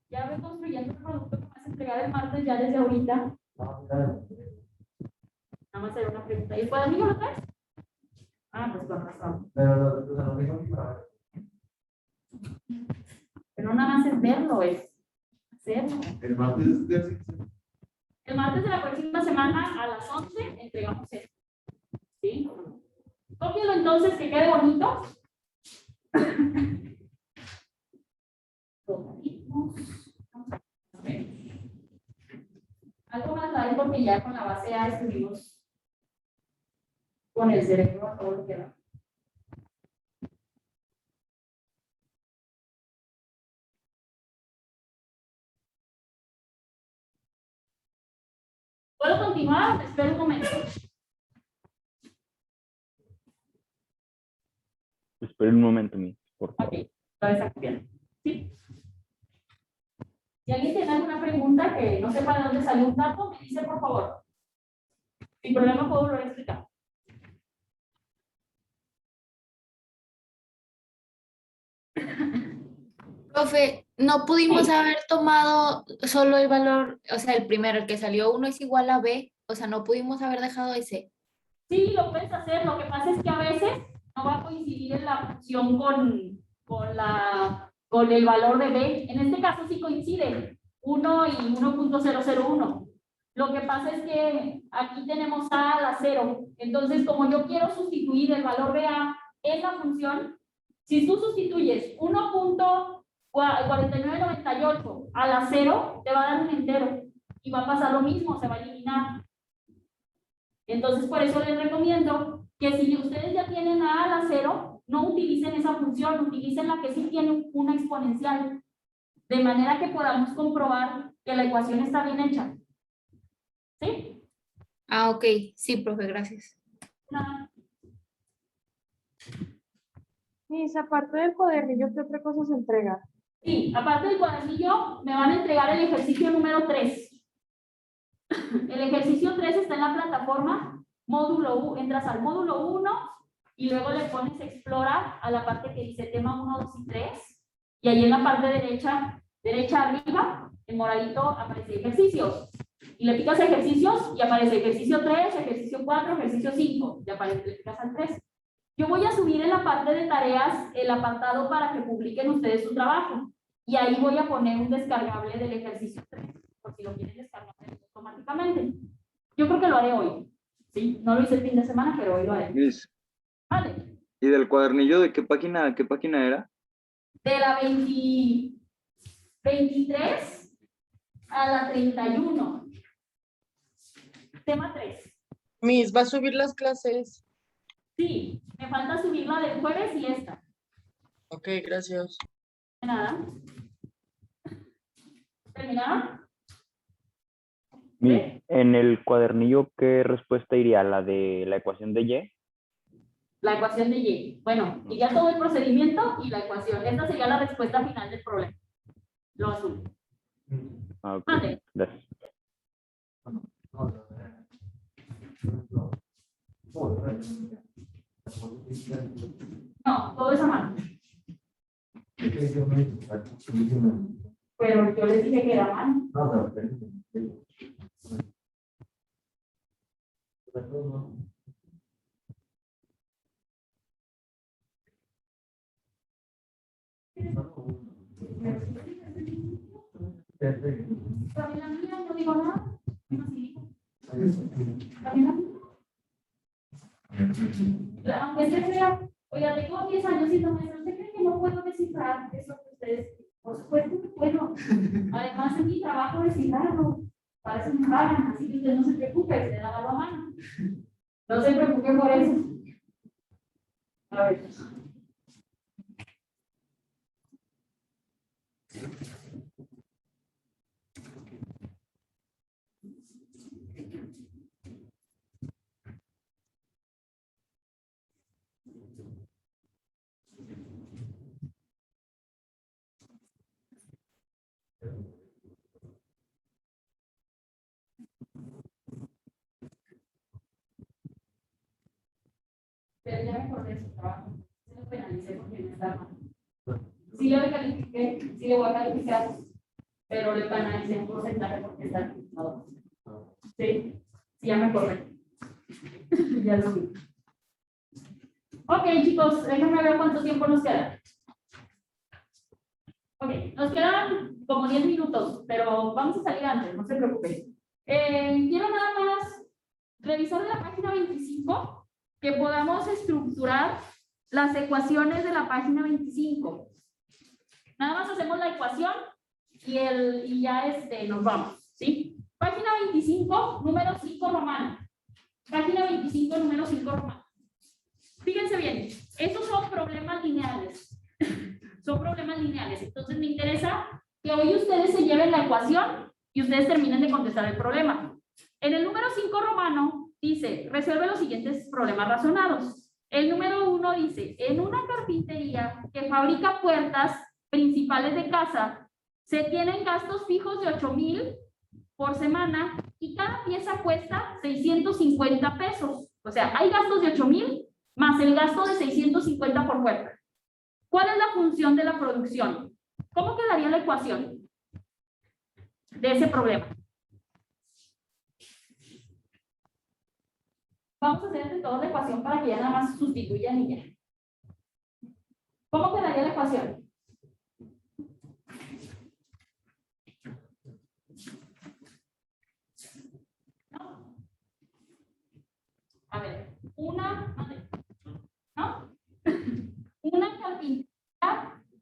Ya ve construyendo el producto que vas a entregar el martes ya desde ahorita. Nada más era una pregunta. ¿Y el cuadernillo lo traes? Ah, pues con razón. Pero lo mismo que para ver. Pero no nada más es verlo, es hacerlo. El martes de El martes de la próxima semana a las 11 entregamos esto. ¿Sí? Cópialo entonces, que quede bonito. Algo más light porque ya con la base A estuvimos con el cerebro a todo lo que da. ¿Puedo continuar? Espera un momento. Esperen un momento, Miss, por favor. Ok, todavía está copiando. Sí. Si alguien tiene alguna pregunta que no sepa de dónde salió un dato, me dice por favor. Sin problema puedo volver a explicar. Profe, no pudimos haber tomado solo el valor, o sea, el primero, el que salió 1 es igual a B, o sea, no pudimos haber dejado ese. Sí, lo puedes hacer. Lo que pasa es que a veces no va a coincidir en la función con el valor de B. En este caso sí coincide, 1 y 1.001. Lo que pasa es que aquí tenemos A a la 0. Entonces, como yo quiero sustituir el valor de A en la función, si tú sustituyes 1.4998 a la 0, te va a dar un entero. Y va a pasar lo mismo, se va a eliminar. Entonces, por eso les recomiendo que si ustedes ya tienen A a la 0, no utilicen esa función, utilicen la que sí tiene una exponencial, de manera que podamos comprobar que la ecuación está bien hecha. ¿Sí? Ah, ok, sí, profe, gracias. Nada. Mis, aparte del cuadernillo, ¿qué otra cosa se entrega? Sí, aparte del cuadernillo, me van a entregar el ejercicio número 3. El ejercicio 3 está en la plataforma módulo 1. Entras al módulo 1 y luego le pones explora a la parte que dice tema 1, 2 y 3. Y ahí en la parte derecha arriba, en moradito, aparece ejercicios. Y le picas ejercicios y aparece ejercicio 3, ejercicio 4, ejercicio 5. Y aparece, le picas al 3. Yo voy a subir en la parte de tareas el apartado para que publiquen ustedes su trabajo. Y ahí voy a poner un descargable del ejercicio 3, por si lo quieren descargar automáticamente. Yo creo que lo haré hoy. ¿Sí? No lo hice el fin de semana, pero hoy lo haré. Miss, Vale. ¿y del cuadernillo de qué página era? De la 23 a la 31. Tema 3. Miss, ¿va a subir las clases? Sí, me falta subir la del jueves y esta. Ok, gracias. De nada. ¿Terminaron? Miss, en el cuadernillo, ¿qué respuesta iría? ¿La de la ecuación de Y? La ecuación de Y. Bueno, y ya todo el procedimiento y la ecuación. Esta sería la respuesta final del problema. Lo azul. Ah, ok. Vale. Gracias. No, todo es a mano. Pero yo les dije que era a mano. También la mía, no digo nada. También la mía. Aunque se crea, oiga, tengo 10 años y no ¿usted cree que no puedo descifrar eso que ustedes? Por supuesto que puedo. Además, es mi trabajo descifrarlo. Para eso me pagan, así que usted no se preocupe, se da la mano. No se preocupe por eso. A ver. Pero ya me acordé de su trabajo. Se lo penalicé porque no está mal. Sí le califiqué, sí le voy a calificar, pero le penalicé un porcentaje porque está calificado. Sí, sí, ya me acordé. Ya lo vi. Ok, chicos, déjenme ver cuánto tiempo nos queda. Ok, nos quedan como 10 minutos, pero vamos a salir antes, no se preocupen. Quiero nada más revisar de la página 25 que podamos estructurar las ecuaciones de la página 25. Nada más hacemos la ecuación y ya nos vamos, ¿sí? Página 25, número 5 romano. Página 25, número 5 romano. Fíjense bien, estos son problemas lineales. Son problemas lineales. Entonces me interesa que hoy ustedes se lleven la ecuación y ustedes terminen de contestar el problema. En el número 5 romano dice, resuelve los siguientes problemas razonados. El número 1 dice, en una carpintería que fabrica puertas principales de casa, se tienen gastos fijos de 8,000 por semana y cada pieza cuesta 650 pesos. O sea, hay gastos de 8,000 más el gasto de 650 por puerta. ¿Cuál es la función de la producción? ¿Cómo quedaría la ecuación de ese problema? Vamos a hacer entre todos la ecuación para que ya nada más sustituyan y ya. ¿Cómo quedaría la ecuación? ¿No? A ver, una carpintería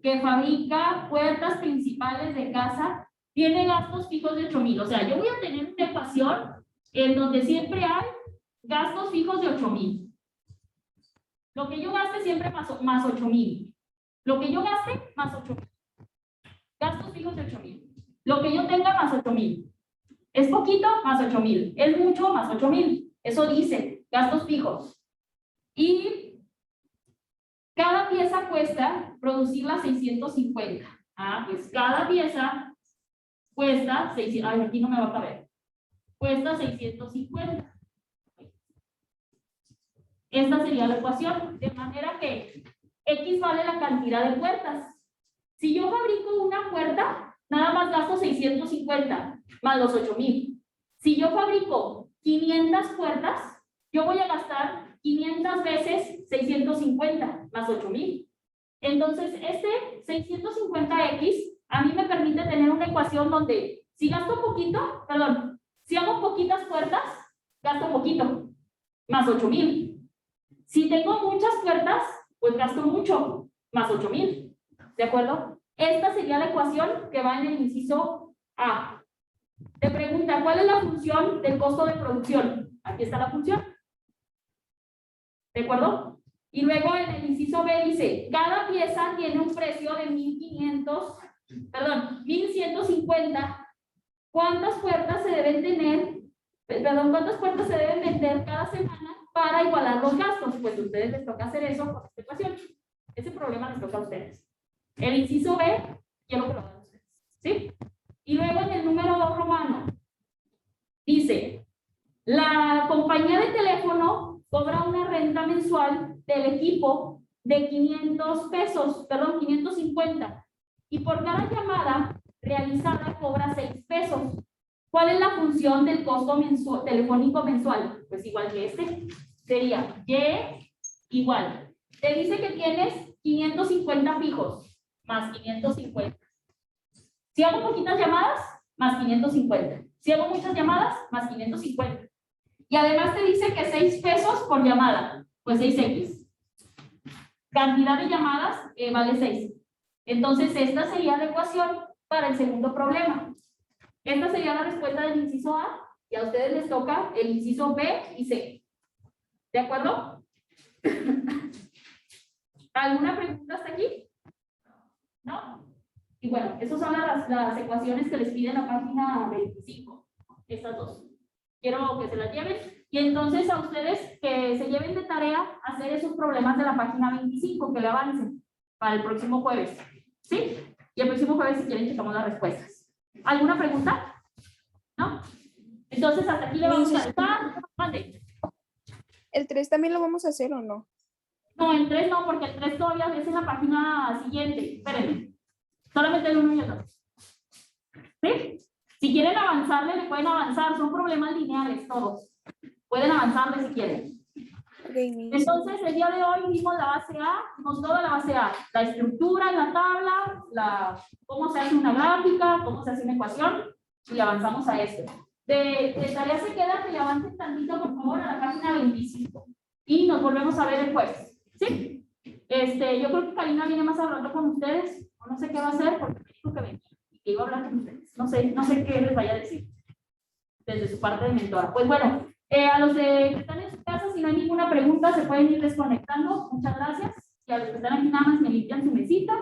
que fabrica puertas principales de casa tiene gastos fijos de 8,000. O sea, yo voy a tener una ecuación en donde siempre hay gastos fijos de 8,000. Lo que yo gaste siempre más 8,000. Lo que yo gaste más 8,000. Gastos fijos de 8,000. Lo que yo tenga más 8,000. Es poquito más 8,000. Es mucho más 8,000. Eso dice gastos fijos. Y cada pieza cuesta producirla 650. Pues cada pieza cuesta 600. Ay, aquí no me va a caber. Cuesta 650. Esta sería la ecuación, de manera que X vale la cantidad de puertas. Si yo fabrico una puerta, nada más gasto 650 más los 8,000. Si yo fabrico 500 puertas, yo voy a gastar 500 veces 650 más 8,000. Entonces, este 650X a mí me permite tener una ecuación donde si gasto poquito, perdón, si hago poquitas puertas, gasto poquito, más 8,000. Si tengo muchas puertas, pues gasto mucho, más 8,000. ¿De acuerdo? Esta sería la ecuación que va en el inciso A. Te pregunta, ¿cuál es la función del costo de producción? Aquí está la función. ¿De acuerdo? Y luego en el inciso B dice, cada pieza tiene un precio de 1,150. ¿Cuántas puertas se deben tener? Perdón, ¿cuántas puertas se deben vender cada semana para igualar los gastos? Pues a ustedes les toca hacer eso con esta ecuación. Ese problema les toca a ustedes. El inciso B, quiero que lo hagan ustedes. ¿Sí? Y luego en el número 2 romano, dice, la compañía de teléfono cobra una renta mensual del equipo de 500 pesos, perdón, 550. Y por cada llamada realizada cobra 6 pesos. ¿Cuál es la función del costo mensual, telefónico mensual? Pues igual que este. Sería Y igual. Te dice que tienes 550 fijos, más 550. Si hago poquitas llamadas, más 550. Si hago muchas llamadas, más 550. Y además te dice que 6 pesos por llamada, pues 6X. Cantidad de llamadas vale 6. Entonces, esta sería la ecuación para el segundo problema. Esta sería la respuesta del inciso A, y a ustedes les toca el inciso B y C. ¿De acuerdo? ¿Alguna pregunta hasta aquí? ¿No? Y bueno, esas son las ecuaciones que les piden la página 25. Estas dos. Quiero que se las lleven. Y entonces a ustedes que se lleven de tarea hacer esos problemas de la página 25, que le avancen para el próximo jueves. ¿Sí? Y el próximo jueves, si quieren, checamos las respuestas. ¿Alguna pregunta? ¿No? Entonces, hasta aquí le vamos a dejar. Mande. ¿El 3 también lo vamos a hacer o no? No, el 3 no, porque el 3 todavía es en la página siguiente. Espérenme. Solamente el 1 y el 2. ¿Sí? Si quieren avanzarle, le pueden avanzar. Son problemas lineales todos. Pueden avanzarle si quieren. Entonces, el día de hoy vimos la base A, vimos toda la base A. La estructura en la tabla, cómo se hace una gráfica, cómo se hace una ecuación, y avanzamos a esto. De tarea se queda que le avancen tantito, por favor, a la página 25. Y nos volvemos a ver el jueves. ¿Sí? Yo creo que Karina viene más hablando con ustedes. No sé qué va a hacer, porque me dijo que venía y que iba a hablar con ustedes. No sé qué les vaya a decir desde su parte de mentora. Pues bueno, a los que están en su casa, si no hay ninguna pregunta, se pueden ir desconectando. Muchas gracias. Y a los que están aquí nada más me limpian su mesita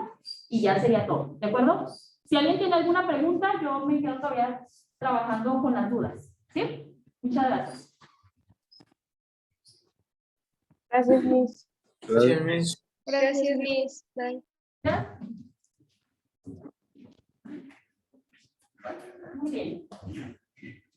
y ya sería todo. ¿De acuerdo? Si alguien tiene alguna pregunta, yo me quedo todavía trabajando con las dudas. ¿Sí? Muchas gracias. Gracias, Miss. Gracias, Miss. Gracias, Miss. Bye. Muy bien.